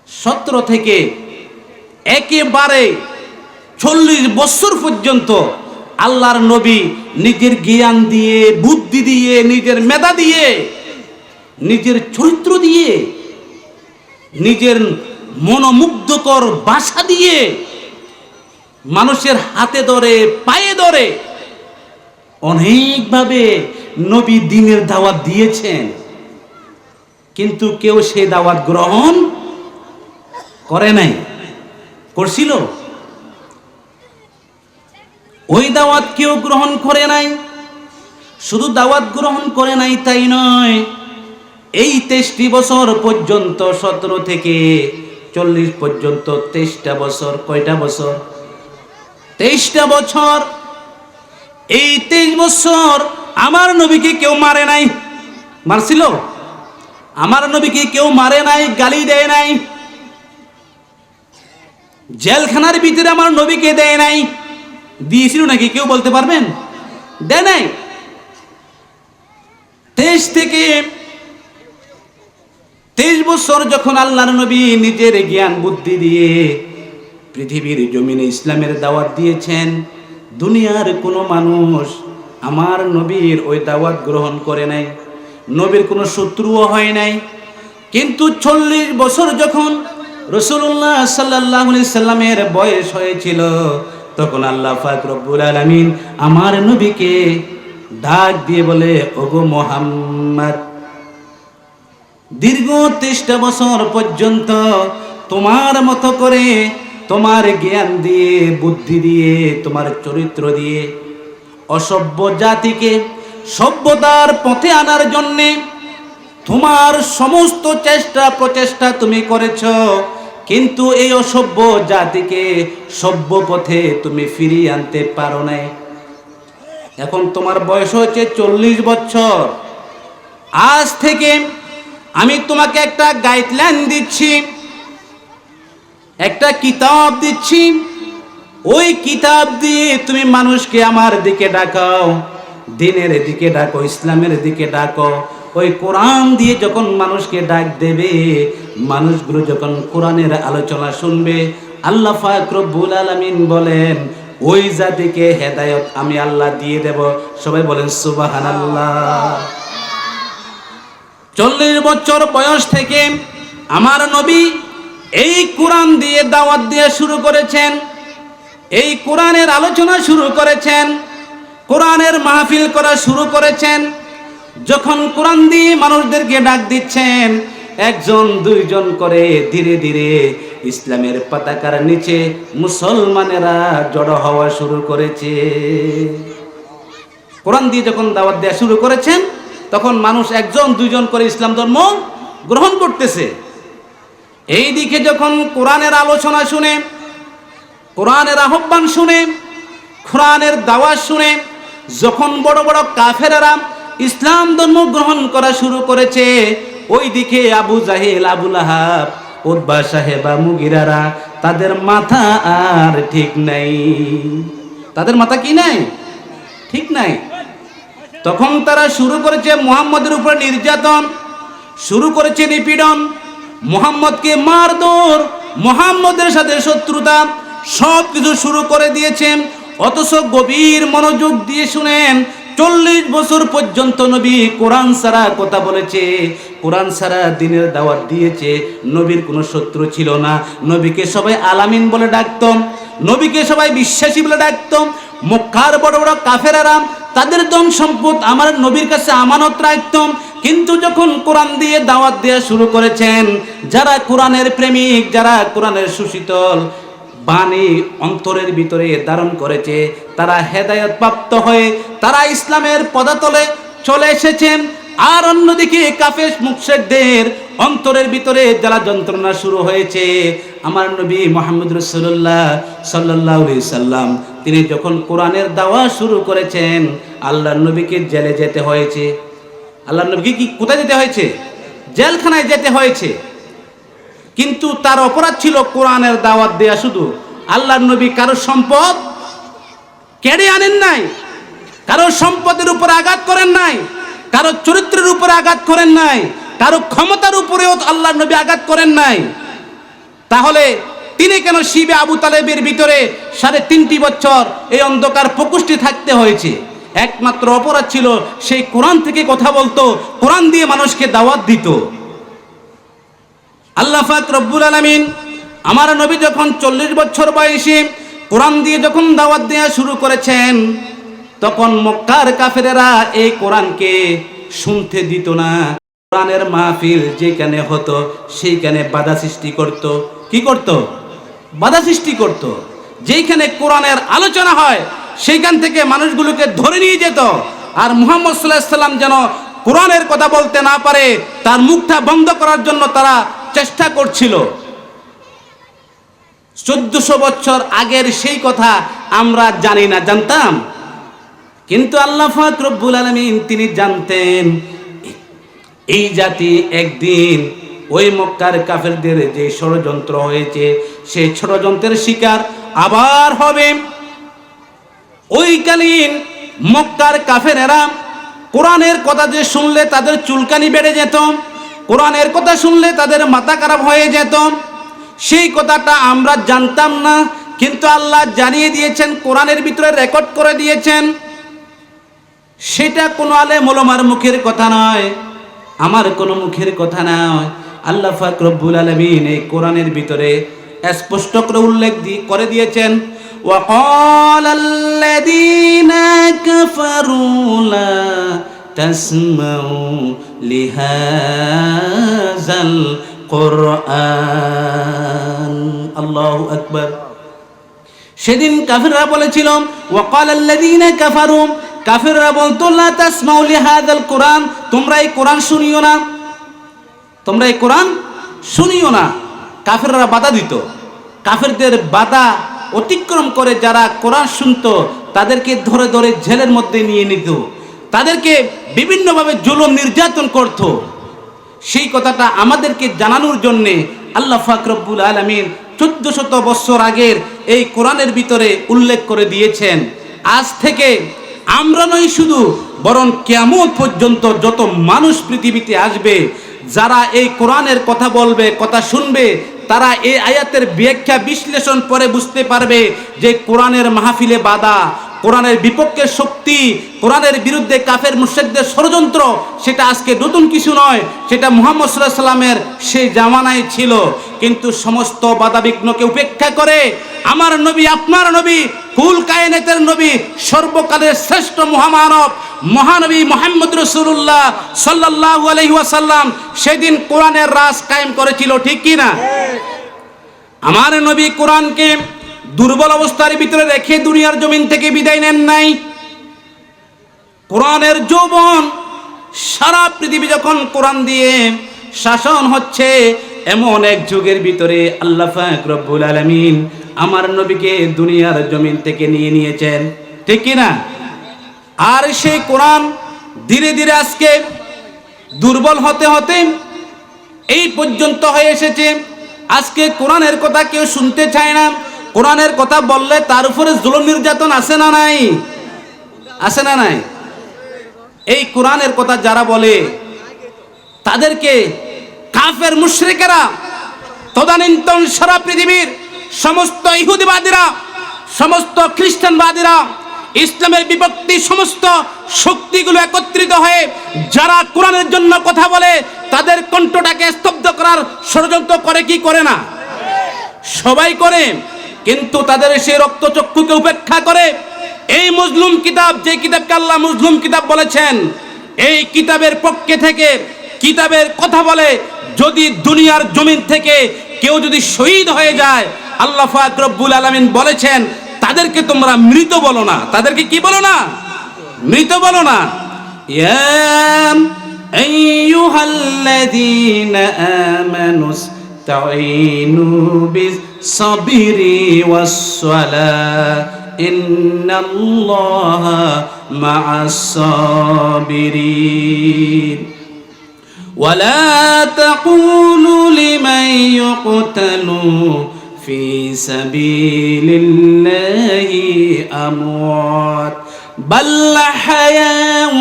17 থেকে একেবারে 40 বছর পর্যন্ত আল্লাহর নবী নিজের জ্ঞান দিয়ে, বুদ্ধি দিয়ে, নিজের মেধা দিয়ে, নিজের চরিত্র দিয়ে, নিজের মনোমুগ্ধকর ভাষা দিয়ে, মানুষের হাতে ধরে পায়ে ধরে অনেকভাবে নবী দ্বীনের দাওয়াত দিয়েছেন, কিন্তু কেউ সেই দাওয়াত গ্রহণ করে নাই। করছিল? ওই দাওয়াত কেউ গ্রহণ করে নাই। শুধু দাওয়াত গ্রহণ করে নাই তাই নয়, এই 23টি বছর পর্যন্ত, 17 থেকে 40 পর্যন্ত 23টা বছর, কয়টা বছর? 23টা বছর। এই 23 বছর আমার নবীকে কেউ মারে নাই। মারছিল? আমার নবীকে কেউ মারে নাই, গালি দেয় নাই, জেলখানার ভিতরে আমার নবীকে দেয় নাই। দিয়েছিল নাকি কেউ বলতে পারবেন? দেয় নাই। 23 থেকে 23 বছর যখন আল্লাহর নবী নিজের জ্ঞান বুদ্ধি দিয়ে পৃথিবীর জমিনে ইসলামের দাওয়াত দিয়েছেন, দুনিয়ার কোনো মানুষ আমার নবীর ওই দাওয়াত গ্রহণ করে নাই, নবীর কোনো শত্রুও হয় নাই। কিন্তু 40 বছর যখন রাসূলুল্লাহ সাল্লাল্লাহু আলাইহি সাল্লামের বয়স হয়েছিল, তখন আল্লাহ পাক রব্বুল আলামিন আমার নবীকে ডাক দিয়ে বলে, ওগো মুহাম্মদ, দীর্ঘ 23টা বছর পর্যন্ত তোমার মতো করে, তোমার জ্ঞান দিয়ে, বুদ্ধি দিয়ে, তোমার চরিত্র দিয়ে অসভ্য জাতিকে সভ্যতার পথে আনার জন্যে তোমার সমস্ত চেষ্টা প্রচেষ্টা তুমি করেছ, কিন্তু এই অসভ্য জাতিকে সভ্য পথে তুমি ফিরিয়ে আনতে পারো নাই। এখন তোমার বয়স হচ্ছে 40 বছর। আজ থেকে আমি তোমাকে একটা গাইডলাইন দিচ্ছি, একটা কিতাব দিচ্ছি। ওই কিতাব দিয়ে তুমি মানুষকে আমার দিকে ডাকাও, দ্বীনের দিকে ডাকো, ইসলামের দিকে ডাকো। ওই কোরআন দিয়ে যখন মানুষকে ডাক দেবে, মানুষগুলো যখন কোরআনের আলোচনা শুনবে, আল্লাহ পাক রব্বুল আলামিন বলেন ওই জাতিকে হেদায়েত আমি আল্লাহ দিয়ে দেব। সবাই বলেন সুবহানাল্লাহ। 40 বছর বয়স থেকে আমার নবী এই কোরআন দিয়ে দাওয়াত দিয়ে শুরু করেছেন। এই কোরআনের আলোচনা শুরু করেছেন, কোরআনের মাহফিল করা শুরু করেছেন। যখন কোরআন দিয়ে মানুষদেরকে ডাক দিচ্ছেন, একজন দুইজন করে ধীরে ধীরে ইসলামের পতাকার নিচে মুসলমানেরা জড়ো হওয়া শুরু করেছে। কোরআন দিয়ে যখন দাওয়াত দেওয়া শুরু করেছেন, তখন মানুষ একজন দুইজন করে ইসলাম ধর্ম গ্রহণ করতেছে। এই দিকে যখন কোরআনের আলোচনা শুনে, কোরআনের আহ্বান শুনে, কোরআনের দাওয়াত শুনে যখন বড় বড় কাফেরেরা ইসলাম ধর্ম গ্রহণ করা শুরু করেছে, ওই দিকে আবু জাহেল, আবু লাহাব, উতবা সাহেবা, মুগিরারা, তাদের মাথা আর ঠিক নাই। তাদের মাথা কি নাই? ঠিক নাই। তখন তারা শুরু করেছে মুহাম্মদের উপর নির্যাতন, শুরু করেছে নিপীড়ন, মুহাম্মদকে মারধর, মুহাম্মদের সাথে শত্রুতা, সব কিছু শুরু করে দিয়েছেন। অথচ গভীর মনোযোগ দিয়ে শুনেন, 40 বছর পর্যন্ত নবী কোরআন ছাড়া কথা বলেছে, কোরআন ছাড়া দ্বীনের দাওয়াত দিয়েছে। নবীর কোনো শত্রু ছিল না। নবীকে সবাই আলামিন বলে ডাকত, নবীকে সবাই বিশ্বাসী বলে ডাকত। মক্কার বড় বড় কাফেরেরা তাদের ধন সম্পদ আমার নবীর কাছে আমানত রাখত। কিন্তু যখন কোরআন দিয়ে দাওয়াত দেওয়া শুরু করেছেন, যারা কোরআনের প্রেমিক, যারা কোরআনের সুশীতল বাণী অন্তরের ভিতরে ধারণ করেছে, তারা হেদায়েত প্রাপ্ত হয়ে তারা ইসলামের পদাতলে চলে এসেছেন। আর অন্যদিকে কাফের মুশরিকদের অন্তরের ভিতরে জ্বালা যন্ত্রণা শুরু হয়েছে। আমার নবী মুহাম্মদ রাসূলুল্লাহ সাল্লাল্লাহু আলাইহি সাল্লাম তিনি যখন কোরআনের দাওয়াত শুরু করেছেন, আল্লাহর নবীকে জেলে যেতে হয়েছে। আল্লাহর নবীকে কি কোথায় যেতে হয়েছে? জেলখানায় যেতে হয়েছে। কিন্তু তার অপরাধ ছিল কোরআনের দাওয়াত দেয়া। শুধু আল্লাহর নবী কারো সম্পদ কেড়ে আনেন নাই, কারো সম্পদের উপরে আঘাত করেন নাই, কারো চরিত্রের উপরে আঘাত করেন নাই, কারো ক্ষমতার উপরেও আল্লাহর নবী আঘাত করেন নাই। তাহলে তিনি কেন শিবে আবু তালেবের ভিতরে 3.5 বছর এই অন্ধকার প্রকোষ্ঠে থাকতে হয়েছে? একমাত্র অপরাধ ছিল সেই কোরআন থেকে কথা বলতো, কোরআন দিয়ে মানুষকে দাওয়াত দিত। আল্লাহ পাক রব্বুল আলামিন আমার নবী যখন 40 বছর বয়সে কোরআন দিয়ে যখন দাওয়াত দেওয়া শুরু করেছেন, তখন মক্কার কাফেরেরা এই কোরআনকে শুনতে দিত না। কোরআনের মাহফিল যেখানে হতো সেইখানে বাধা সৃষ্টি করত। কি করত? বাধা সৃষ্টি করত। যেখানে কোরআনের আলোচনা হয় সেইখান থেকে মানুষগুলোকে ধরে নিয়ে যেত। আর মুহাম্মদ সাল্লাল্লাহু আলাইহি সাল্লাম যেন কোরআনের কথা বলতে না পারে, তার মুখটা বন্ধ করার জন্য তারা চেষ্টা করছিল। 1400 বছর আগের সেই কথা আমরা জানি না, জানতাম। কিন্তু আল্লাহ পাক রব্বুল আলামিন তিনি জানতেন এই জাতি একদিন ওই মক্কার কাফেরদের যে ষড়যন্ত্র হয়েছে, সেই ষড়যন্ত্রের শিকার আবার হবে। ওইকালীন মক্কার কাফেরেরা কোরআনের কথা যে শুনলে তাদের চুলকানি বেড়ে যেত, কোরআনের কথা শুনলে তাদের মাথা খারাপ হয়ে যেত। সেই কথাটা আমরা জানতাম না, কিন্তু আল্লাহ জানিয়ে দিয়েছেন, কোরআনের ভিতরে রেকর্ড করে দিয়েছেন। সেটা কোনো আলেম ওলামার মুখের কথা নয়, আমার কোনো মুখের কথা নয়। আল্লাহ পাক রব্বুল আলামিন এই কোরআনের ভিতরে স্পষ্ট করে উল্লেখ করে দিয়েছেন, ওয়াকালাল্লাযীনা কাফারু লা তাসমাউ লিহাযাল কোরআন। আল্লাহু আকবার। সেদিন কাফেররা বলেছিল, ওয়াকালাল্লাযীনা কাফারু, কাফেররা বলতো, লা তাসমাউ লিহাযাল কোরআন, তোমরা এই কোরআন শুনিও না, তোমরা এই কোরআন শুনিও না। কাফেররা বাধা দিত। কাফেরদের বাধা অতিক্রম করে যারা কোরআন শুনতো তাদেরকে ধরে ধরে জেলের মধ্যে নিয়ে নিত, তাদেরকে বিভিন্নভাবে জুলুম নির্যাতন করত। সেই কথাটা আমাদেরকে জানানোর জন্যে আল্লাহ পাক রব্বুল আলামিন 1400 বছর আগের এই কোরআনের ভিতরে উল্লেখ করে দিয়েছেন। আজ থেকে আমরা নই শুধু, বরং কিয়ামত পর্যন্ত যত মানুষ পৃথিবীতে আসবে, যারা এই কোরআনের কথা বলবে, কথা শুনবে, তারা এই আয়াতের ব্যাখ্যা বিশ্লেষণ করে বুঝতে পারবে যে কোরআনের মাহফিলে বাধা, কোরআনের বিপক্ষে শক্তি, কোরআনের বিরুদ্ধে কাফের মুশরিকদের ষড়যন্ত্র, সেটা আজকে নতুন কিছু নয়, সেটা মুহাম্মদ সাল্লাল্লাহু আলাইহি সাল্লামের সেই জামানায় ছিল। কিন্তু সমস্ত বাধাবিঘ্নকে উপেক্ষা করে আমার নবী, আপনার নবী, কুল কায়নাতের নবী, সর্বকালের শ্রেষ্ঠ মহামানব মহানবী মুহাম্মদ রাসূলুল্লাহ সাল্লাল্লাহু আলাইহি ওয়াসাল্লাম সেদিন কোরআনের রাজ কায়েম করেছিল, ঠিক কি না? আমার নবী কোরআনকে দুর্বল অবস্থার ভিতরে রেখে দুনিয়ার জমিন থেকে বিদায় নেন নাই। কোরআনের যৌবন সারা পৃথিবী যখন কোরআন দিয়ে শাসন হচ্ছে, এমন এক যুগের ভিতরে আল্লাহ পাক রব্বুল আলামিন আমার নবীকে দুনিয়ার জমিন থেকে নিয়ে নিয়েছেন, ঠিক কি না? আর সেই কোরআন ধীরে ধীরে আজকে দুর্বল হতে হতে এই পর্যন্ত হয়ে এসেছে। আজকে কোরআনের কথা কেউ শুনতে চায় না। কোরআনের কথা বললে তার উপরে জুলুম নির্যাতন আছে না নাই? আছে না নাই? এই কোরআনের কথা যারা বলে তাদেরকে কাফের মুশরিকেরা, তদানীন্তন সারা পৃথিবীর সমস্ত ইহুদিবাদীরা, সমস্ত খ্রিস্টানবাদীরা, ইসলামের বিপক্ষে সমস্ত শক্তিগুলো একত্রিত হয়ে যারা কোরআনের জন্য কথা বলে তাদের কণ্ঠটাকে স্তব্ধ করার ষড়যন্ত্র করে কি করে না? সবাই করে। কিন্তু তাদের সেই রক্তচক্ষুকে উপেক্ষা করে এই মজলুম কিতাব, যে কিতাবকে আল্লাহ মজলুম কিতাব বলেছেন, এই কিতাবের পক্ষে থেকে কিতাবের কথা বলে যদি দুনিয়ার জমিন থেকে কেউ যদি শহীদ হয়ে যায়, আল্লাহ পাক রব্বুল আলামিন বলেছেন তাদেরকে তোমরা মৃত বলো না। তাদেরকে কি বলো না? মৃত বলো না। ইয়া আইয়ুহাল্লাযীনা আমানুস তাঈনু বিস-সাবরি ওয়াস-সালাহ ইন্নাল্লাহা মা'আস-সাবিরিন ওয়ালা তাকুলু লিমান ইউকতালু ফি সাবিলিল্লাহি আমওয়াত বাল আহয়াউ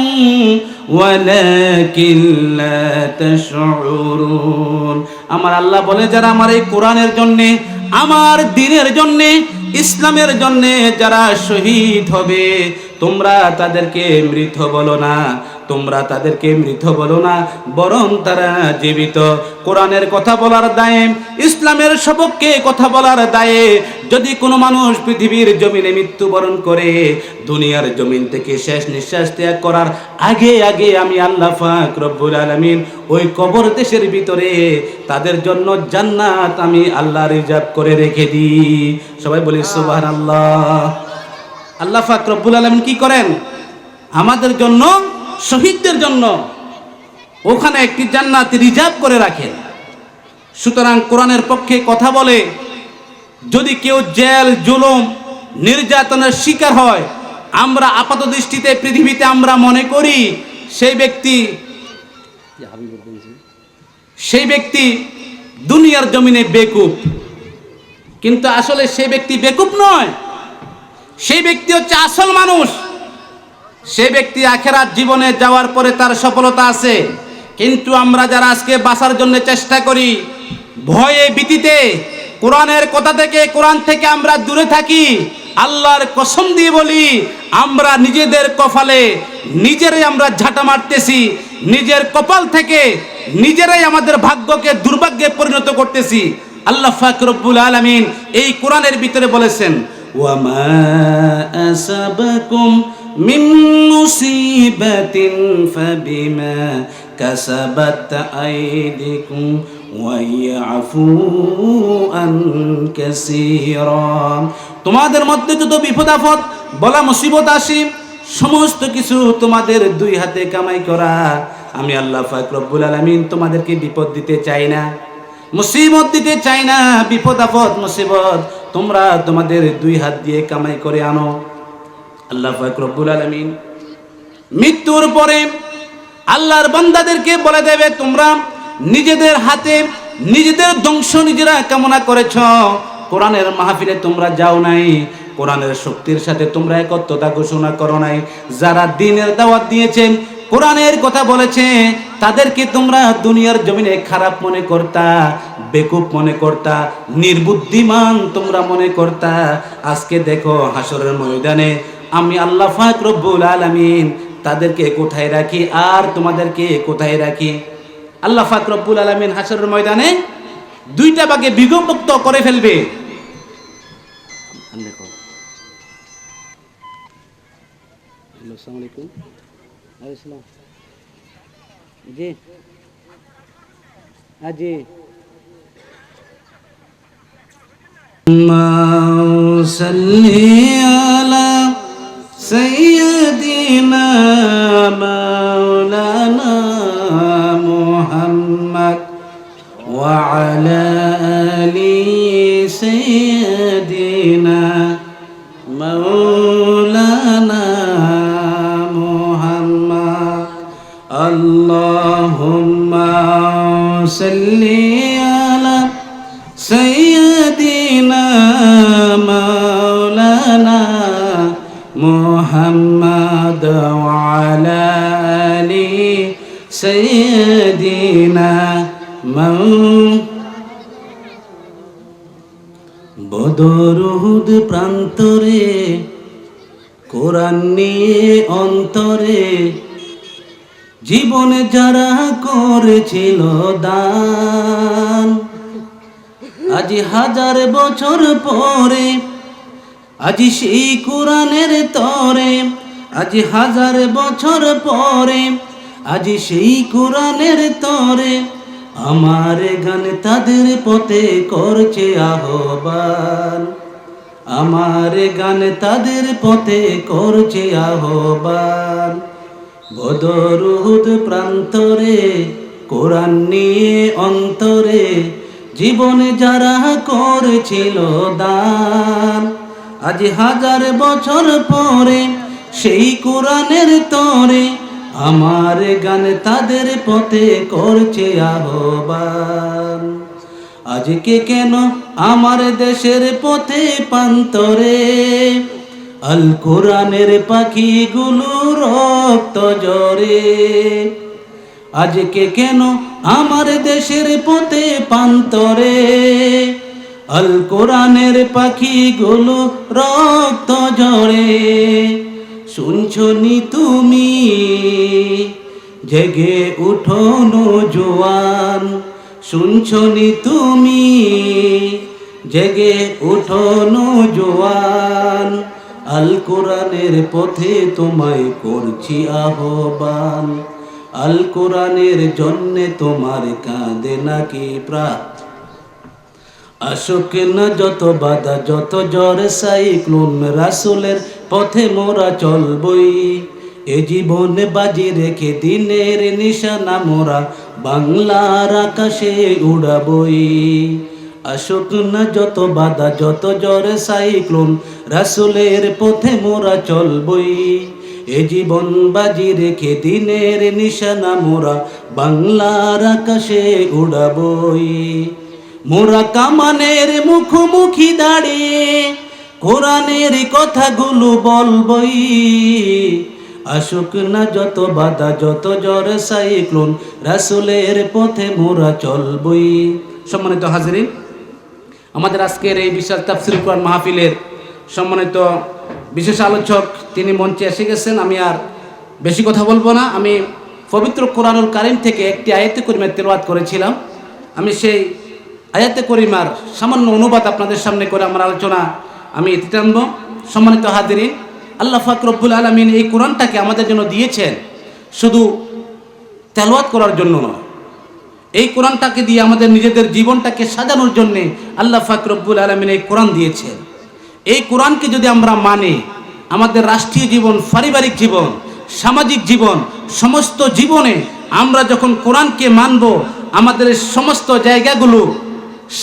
ওয়ালাকিন লা তাশউরুন। আমার আল্লাহ বলে যারা আমার এই কোরআনের জন্য, আমার দ্বীনের জন্য, ইসলামের জন্য যারা শহীদ হবে, তোমরা তাদেরকে মৃত বলো না, তোমরা তাদেরকে মৃত বলো না, বরং তারা জীবিত। কোরআনের কথা বলার দায়ে, ইসলামের সপক্ষে কথা বলার দায়ে যদি কোনো মানুষ পৃথিবীর জমিনে মৃত্যুবরণ করে, দুনিয়ার জমিন থেকে শেষ নিঃশ্বাস ত্যাগ করার আগে আগে আমি আল্লাহ পাক রব্বুল আলামিন ওই কবর দেশের ভিতরে তাদের জন্য জান্নাত আমি আল্লাহ রিজার্ভ করে রেখে দিই। সবাই বলি সুবহানাল্লাহ। আল্লাহ পাক রব্বুল আলামিন কি করেন? আমাদের জন্য, শহীদদের জন্য ওখানে একটি জান্নাত রিজার্ভ করে রাখেন। সুতরাং কোরআনের পক্ষে কথা বলে যদি কেউ জেল, জুলুম, নির্যাতনের শিকার হয়, আমরা আপাত দৃষ্টিতে পৃথিবীতে আমরা মনে করি সেই ব্যক্তি দুনিয়ার জমিনে বেকুব, কিন্তু আসলে সেই ব্যক্তি বেকুব নয়। সেই ব্যক্তি হচ্ছে আসল মানুষ। সেই ব্যক্তি আখিরাত জীবনে যাওয়ার পরে তার সফলতা আছে। কিন্তু আমরা যারা আজকে বাঁচার জন্য চেষ্টা করি, ভয়ে ভীতিতে কোরআনের কথা থেকে, কোরআন থেকে আমরা দূরে থাকি, আল্লাহর কসম দিয়ে বলি আমরা নিজেদের কপালে নিজেরাই আমরা ঝাঁটা মারতেছি, নিজের কপাল থেকে নিজেরাই আমাদের ভাগ্যকে দুর্ভাগ্যে পরিণত করতেছি। আল্লাহ পাক রব্বুল আলামিন এই কোরআনের ভিতরে বলেছেন, ওয়ামা আসাবাকুম মিন মুসিবাতিন ফাবিমা কাসাবাত আইদিকুম ওয়া ইয়াফু আন কাসীরা। তোমাদের মধ্যে যত বিপদ আপদ, বলা মুসিবত আসে, সমস্ত কিছু তোমাদের দুই হাতে কামাই করা। আমি আল্লাহ পাক রব্বুল আলামিন তোমাদেরকে বিপদ দিতে চাই না, মুসিবত দিতে চাই না। বিপদ আপদ, মুসিবত তোমরা তোমাদের দুই হাত দিয়ে কামাই করে আনো। আল্লাহ পাক রব্বুল আলামিন মৃত্যুর পরে আল্লাহর বান্দাদেরকে বলে দেবে, তোমরা নিজেদের হাতে নিজেদের ধ্বংস নিজেরা কামনা করেছ। কোরআনের মাহফিলে তোমরা যাও নাই, কোরআনের শক্তির সাথে তোমরা একত্রতা ঘোষণা করো নাই। যারা দ্বীনের দাওয়াত দিয়েছেন, কোরআনের কথা বলেছে, তাদেরকে তোমরা দুনিয়ার জমিনে খারাপ মনে করতা, বেকুব মনে করতা, নির্বুদ্ধিমান তোমরা মনে করতা। আজকে দেখো হাসরের ময়দানে আমি আল্লাহ পাক রব্বুল আলামিন তাদেরকে কোথায় রাখি আর তোমাদেরকে কোথায় রাখি। আল্লাহ পাক রব্বুল আলামিন হাশরের ময়দানে দুইটা ভাগে বিভক্ত করে ফেলবে। আসসালামু আলাইকুম। আসসালাম জি জি। সাল্লি আলা সাইয়্যিদিনা মাওলানা মুহাম্মদ ওয়া আলা আলি সাইয়্যিদিনা মাওলানা মুহাম্মদ। আল্লাহুম্মা সাল্লি আলা সাইয়্যিদিনা মাওলানা মুহাম্মদ ওয়া আলা আলি সাইয়্যিদিনা বদর উহুদ প্রান্তরে কোরআন নিয়ে অন্তরে জীবনে যারা করেছিল দান, আজ হাজার বছর পরে আজ সেই কোরআনের তরে, আজ হাজার বছর পরে আজ সেই কোরআনের তরে আমার গান তাদের পথে করছে আহ্বান, আমার গান তাদের পথে করছে আহ্বান। বদর উহুদ প্রান্তরে কোরআন নিয়ে অন্তরে জীবনে যারা করেছিল দান, আজ হাজার বছর পরে সেই কোরআনের তরে আমার গান তাদের পথে করছে আহ্বান। আজকে কেন আমার দেশের পথে প্রান্তরে আল কোরআনের পাখিগুলো রক্ত ঝরে, আজকে কেন আমার দেশের পথে প্রান্তরে আল কোরআনের পাখিগুলো রক্ত ঝরে। শুনছনি তুমি জেগে উঠো নওজোয়ান, শুনছনি তুমি জেগে উঠো নওজোয়ান, আল কোরআনের পথে তোমায় করছি আহ্বান, আল কোরআনের জন্যে তোমার কাঁদে নাকি প্রাণ। আসুক না যত বাধা যত জ্বর সাইক্লোন, রাসূলের পথে মোরা চলবই, এ জীবনে বাজি রেখে দিনের নিশানা মোরা বাংলার আকাশে উড়াবই। আসুক না যত বাধা যত জ্বর সাইক্লোন, রাসূলের পথে মোরা চলবই, এ জীবন বাজি রেখে দিনের নিশানা মোরা বাংলার আকাশে উড়াবই। মোরা কামানের মুখোমুখি দাঁড়িয়ে কোরআনের কথাগুলো বলবই, আসুক না যত বাধা যত জ্বর সাইক্লোন, রাসূলের পথে মোরা চলবই। সম্মানিত হাজিরিন, আমাদের আজকের এই বিশাল তাফসীরুল কোরআন মাহফিলের সম্মানিত বিশেষ আলোচক তিনি মঞ্চে এসে গেছেন। আমি আর বেশি কথা বলবো না। আমি পবিত্র কোরআনুল কারীম থেকে একটি আয়াতে করিমা তেলাওয়াত করেছিলাম। আমি সেই আয়াতে করিমার সামান্য অনুবাদ আপনাদের সামনে করে আমার আলোচনা আমি এতে টানব। সম্মানিত হাজিরিন, আল্লাহ পাক রব্বুল আলামিন এই কোরআনটাকে আমাদের জন্য দিয়েছেন শুধু তেলাওয়াত করার জন্য নয়, এই কোরআনটাকে দিয়ে আমাদের নিজেদের জীবনটাকে সাজানোর জন্যে আল্লাহ পাক রব্বুল আলামিন এই কোরআন দিয়েছেন। এই কোরআনকে যদি আমরা মানি, আমাদের রাষ্ট্রীয় জীবন, পারিবারিক জীবন, সামাজিক জীবন, সমস্ত জীবনে আমরা যখন কোরআনকে মানব, আমাদের সমস্ত জায়গাগুলো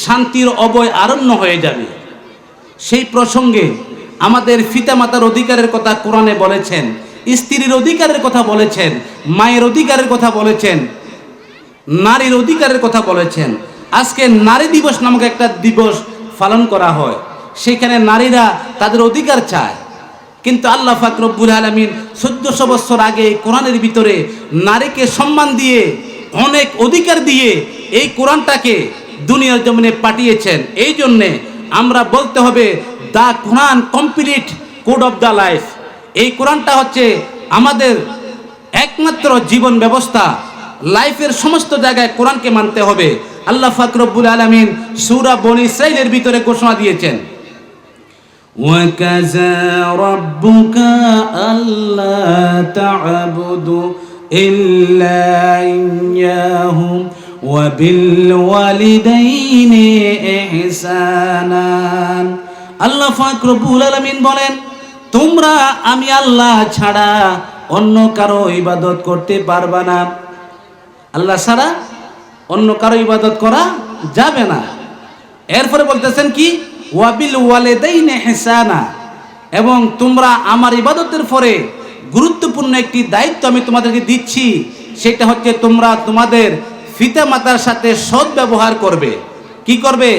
শান্তির অভয় আরণ্য হয়ে যাবে। সেই প্রসঙ্গে আমাদের পিতামাতার অধিকারের কথা কোরআনে বলেছেন, স্ত্রীর অধিকারের কথা বলেছেন, মায়ের অধিকারের কথা বলেছেন, নারীর অধিকারের কথা বলেছেন। আজকে নারী দিবস নামক একটা দিবস পালন করা হয়, সেখানে নারীরা তাদের অধিকার চায়, কিন্তু আল্লাহ পাক রব্বুল আলামিন 1400 বছর আগে কোরআনের ভিতরে নারীকে সম্মান দিয়ে অনেক অধিকার দিয়ে এই কোরআনটাকে দুনিয়ার জমিনে পাঠিয়েছেন। এই জন্যে আমরা বলতে হবে the Quran complete code of the life. এই কোরআনটা হচ্ছে আমাদের একমাত্র জীবন ব্যবস্থা। লাইফের সমস্ত জায়গায় কোরআনকে মানতে হবে। আল্লাহ পাক রব্বুল আলামিন সূরা বনী ইসরাঈলের ভিতরে ঘোষণা দিয়েছেন, ওয়াকাযা রাব্বুকা আল্লা তা'বুদু ইল্লা ইয়্যাহু ওয়া বিল ওয়ালিদাইনি ইহসানান। আল্লাহ পাক রব্বুল আলামিন বলেন, তোমরা আমি আল্লাহ ছাড়া অন্য কারো ইবাদত করতে পারবা না। আল্লাহ ছাড়া অন্য কারো ইবাদত করা যাবে না। এরপরে বলতেছেন কি, ওয়াবিল ওয়ালিদাইনি ইহসানা, এবং তোমরা আমার ইবাদতের পরে গুরুত্বপূর্ণ একটি দায়িত্ব আমি তোমাদেরকে দিচ্ছি, সেটা হচ্ছে তোমরা তোমাদের পিতা মাতার সাথে সৎ ব্যবহার করবে। কি করবে?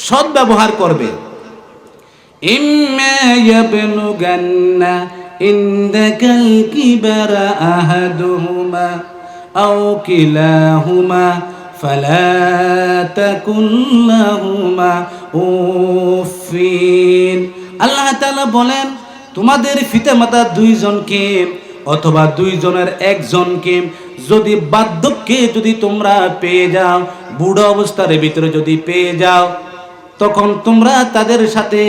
সৎ ব্যবহার করবে। ইম্মা ইয়াবলুগান্না ইনদাকাল কিবারা আহাদুহুমা আও কিলাহুমা ফালা তাকুন লাহুমা উফিন। আল্লাহ তাআলা বলেন, তোমাদের পিতামাতা দুইজনকে অথবা দুইজনের একজনকে যদি বার্ধক্যে যদি তোমরা পেয়ে যাও, বুড়ো অবস্থার ভিতরে যদি পেয়ে যাও, তখন তোমরা তাদের সাথে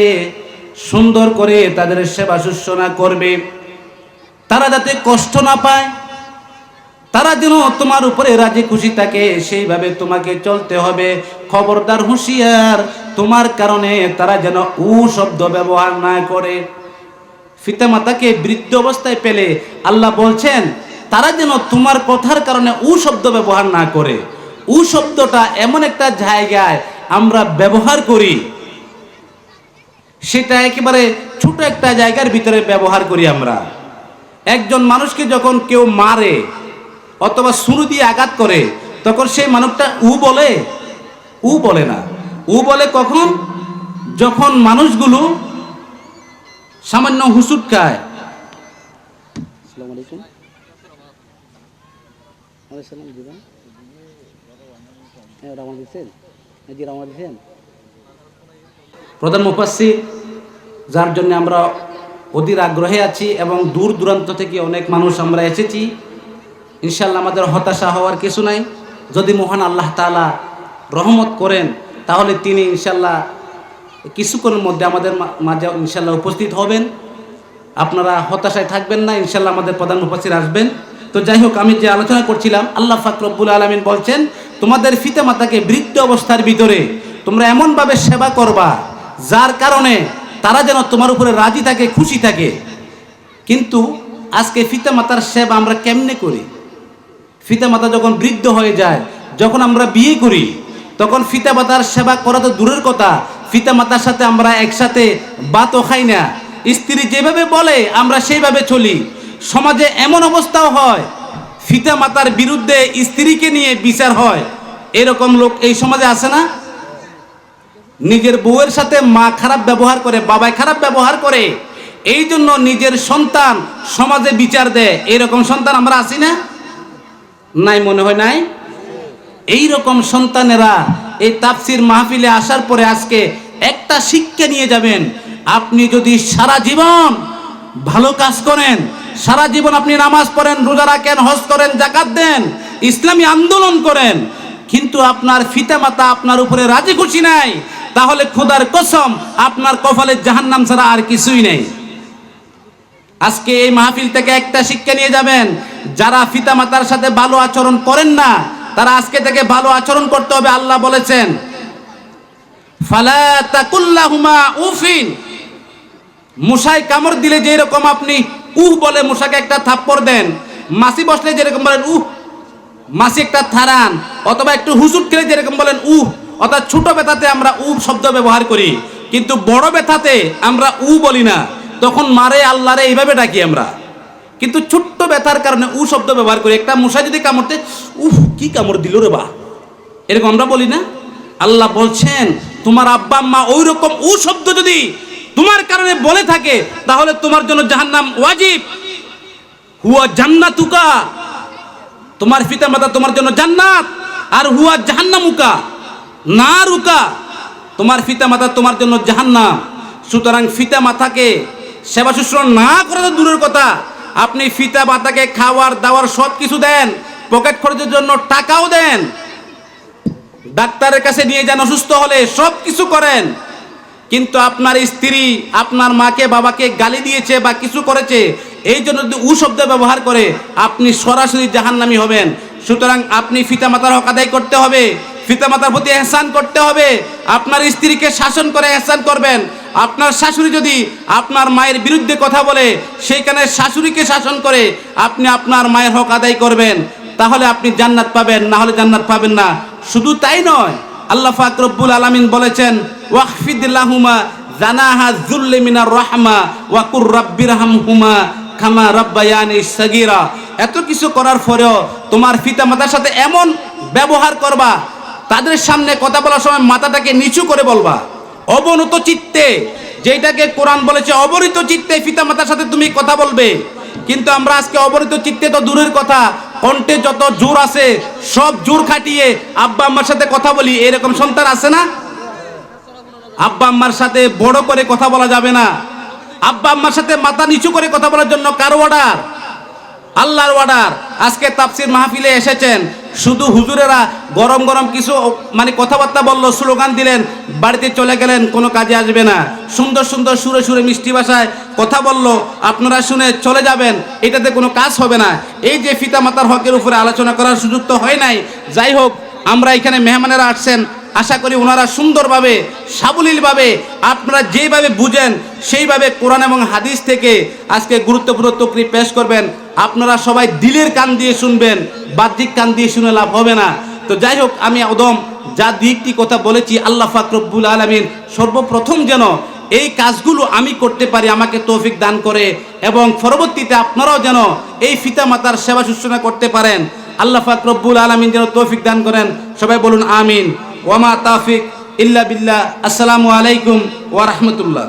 সুন্দর করে তাদের সেবা শুশ্রূষা করবে, তারা যাতে কষ্ট না পায়, তারা যেন তোমার উপরে রাজি খুশি থাকে, সেইভাবে তোমাকে চলতে হবে। খবরদার, হুঁশিয়ার, তোমার কারণে তারা যেন উ শব্দ ব্যবহার না করে। পিতামাতাকে বৃদ্ধ অবস্থায় পেলে আল্লাহ বলছেন তারা যেন তোমার কথার কারণে উ শব্দ ব্যবহার না করে। উ শব্দটা এমন একটা জায়গায় আমরা ব্যবহার করি, সেটা একেবারে ছোট একটা জায়গার ভিতরে ব্যবহার করি আমরা। একজন মানুষকে যখন কেউ মারে অথবা ছুরি দিয়ে আঘাত করে, তখন সেই মানুষটা উ বলে? উ বলে না। উ বলে কখন? যখন মানুষগুলো সামান্য হুসুট খায়। প্রধান মুফাসসির, যার জন্য আমরা অধীর আগ্রহে আছি এবং দূর দূরান্ত থেকে অনেক মানুষ আমরা এসেছি, ইনশাআল্লাহ আমাদের হতাশা হওয়ার কিছু নাই। যদি মহান আল্লাহ তাআলা রহমত করেন, তাহলে তিনি ইনশাআল্লাহ কিছুক্ষণের মধ্যে আমাদের মাঝে ইনশাআল্লাহ উপস্থিত হবেন। আপনারা হতাশায় থাকবেন না, ইনশাআল্লাহ আমাদের প্রধান মুফাসসির আসবেন। তো যাই হোক, আমি যে আলোচনা করছিলাম, আল্লাহ পাক রব্বুল আলামিন বলছেন তোমাদের পিতা মাতাকে বৃদ্ধ অবস্থার ভিতরে তোমরা এমনভাবে সেবা করবা যার কারণে তারা যেন তোমার উপরে রাজি থাকে, খুশি থাকে। কিন্তু আজকে পিতা মাতার সেবা আমরা কেমনে করি? পিতা মাতা যখন বৃদ্ধ হয়ে যায়, যখন আমরা বিয়ে করি, তখন পিতা মাতার সেবা করা তো দূরের কথা, পিতা মাতার সাথে আমরা একসাথে ভাতও খাই না। স্ত্রী যেভাবে বলে আমরা সেইভাবে চলি। সমাজে এমন অবস্থাও হয়, পিতা মাতার বিরুদ্ধে স্ত্রীকে নিয়ে বিচার হয়। এরকম লোক এই সমাজে আছে না? নিজের বউয়ের সাথে মা খারাপ ব্যবহার করে, বাবাই খারাপ ব্যবহার করে, এই জন্য নিজের সন্তান সমাজে বিচার দেয়। এরকম সন্তান আমরা আছি না? নাই, মনে হয় নাই। এই রকম সন্তানেরা এই তাফসীর মাহফিলে আসার পরে আজকে একটা শিক্ষা নিয়ে যাবেন। আপনি যদি সারা জীবন ভালো কাজ করেন, সারা জীবন আপনি নামাজ পড়েন, রোজা রাখেন, হজ করেন, যাকাত দেন, ইসলামী আন্দোলন করেন, কিন্তু আপনার পিতামাতা আপনার উপরে রাজি খুশি নাই, তাহলে খোদার কসম আপনার কপালে জাহান্নাম ছাড়া আর কিছুই নেই। আজকে এই মাহফিল থেকে একটা শিক্ষা নিয়ে যাবেন, যারা পিতামাতার সাথে ভালো আচরণ করেন না, তারা আজকে থেকে ভালো আচরণ করতে হবে। আল্লাহ বলেছেন ফালা তাকুল্লাহুমা উফিন। মশায় কামড় দিলে যেরকম আপনি উহ বলে মশাকে একটা থাপ্পড় দেন, মাছি বসলে যেরকম বলেন উহ, মাছি একটা থারান, অথবা একটু হুসুট খেলে যেরকম বলেন উহ, অর্থাৎ ছোট ব্যথাতে আমরা উহ শব্দ ব্যবহার করি, কিন্তু বড় ব্যথাতে আমরা বলি না। তখন মারে আল্লাহরে এইভাবে ডাকি আমরা, কিন্তু ছোট্ট ব্যথার কারণে শব্দ ব্যবহার করি। একটা মশা যদি কামড়তে উহ কি কামড় দিল রে বা, এরকম আমরা বলি না? আল্লাহ বলছেন তোমার আব্বা আম্মা ওই রকম শব্দ যদি তোমার কারণে বলে থাকে, তাহলে তোমার জন্য জাহান্নাম ওয়াজিব। হুয়া জান্নাতুকা, তোমার পিতামাতা তোমার জন্য জান্নাত, আর হুয়া জাহান্নামুকা নারুকা, তোমার পিতামাতা তোমার জন্য জাহান্নাম। সুতরাং পিতামাতাকে সেবা শুশ্রূষা না করে তো দূরের কথা, আপনি পিতা মাতাকে খাওয়ার দাওয়ার সব কিছু দেন, পকেট খরচের জন্য টাকাও দেন, ডাক্তারের কাছে নিয়ে যান অসুস্থ হলে, সব কিছু করেন, কিন্তু আপনার স্ত্রী আপনার মাকে বাবাকে গালি দিয়েছে বা কিছু করেছে, এই জন্য যদি শব্দ ব্যবহার করে, আপনি সরাসরি জাহান্নামী হবেন। সুতরাং আপনি পিতামাতার হক আদায় করতে হবে, পিতামাতার প্রতি ইহসান করতে হবে, আপনার স্ত্রীকে শাসন করে ইহসান করবেন। আপনার শাশুড়ি যদি আপনার মায়ের বিরুদ্ধে কথা বলে, সেইখানে শাশুড়িকে শাসন করে আপনি আপনার মায়ের হক আদায় করবেন, তাহলে আপনি জান্নাত পাবেন, না হলে জান্নাত পাবেন না। শুধু তাই নয়, আল্লাহ পাক রব্বুল আলামিন বলেছেন, ওয়াখফিদ লাহুমা জানাহা যুল্লি মিনার রাহমা ওয়া কুর রাব্বিরহামহুমা কামা রাব্বায়ানি সাগীরা। এত কিছু করার পরেও তোমার পিতামাতার সাথে এমন ব্যবহার করবা, তাদের সামনে কথা বলার সময় মাথাটাকে নিচু করে বলবা, অবনত চিত্তে, যেটাকে কোরআন বলেছে অবরিত চিত্তে পিতামাতার সাথে তুমি কথা বলবে। কিন্তু আমরা আজকে অবরিত চিত্তে তো দূরের কথা, কণ্ঠে যত জোর আছে সব জোর খাটিয়ে আব্বা আম্মার সাথে কথা বলি, এরকম সন্তান আছে না? আব্বা আম্মার সাথে বড় করে কথা বলা যাবে না। আব্বা আম্মার সাথে মাথা নিচু করে কথা বলার জন্য কার অর্ডার? আল্লাহর অর্ডার। আজকে তাফসীর মাহফিলে এসেছেন, শুধু হুজুরেরা গরম গরম কিছু কথাবার্তা বললো, স্লোগান দিলেন, বাড়িতে চলে গেলেন, কোনো কাজে আসবে না। সুন্দর সুন্দর সুরে সুরে মিষ্টি ভাষায় কথা বললো, আপনারা শুনে চলে যাবেন, এটাতে কোনো কাজ হবে না। এই যে পিতা মাতার হকের উপরে আলোচনা করার সুযোগ তো হয় নাই। যাই হোক, আমরা এখানে মেহমানেরা আসছেন, আশা করি ওনারা সুন্দরভাবে সাবলীলভাবে আপনারা যেভাবে বুঝেন সেইভাবে কোরআন এবং হাদিস থেকে আজকে গুরুত্বপূর্ণ তকরির পেশ করবেন। আপনারা সবাই দিলের কান দিয়ে শুনবেন, বাহ্যিক কান দিয়ে শুনে লাভ হবে না। তো যাই হোক, আমি অদম যা দিকটি কথা বলেছি, আল্লাহ পাক রব্বুল আলামিন সর্বপ্রথম যেন এই কাজগুলো আমি করতে পারি, আমাকে তৌফিক দান করে, এবং পরবর্তীতে আপনারাও যেন এই পিতা মাতার সেবা শুশ্রূষা করতে পারেন। আল্লাহ পাক রব্বুল আলামিন যেন তৌফিক দান করেন। সবাই বলুন আমিন। ওয়ামা তাওফিক ইল্লা বিল্লাহ। আসসালামু আলাইকুম ওয়া রাহমাতুল্লাহ।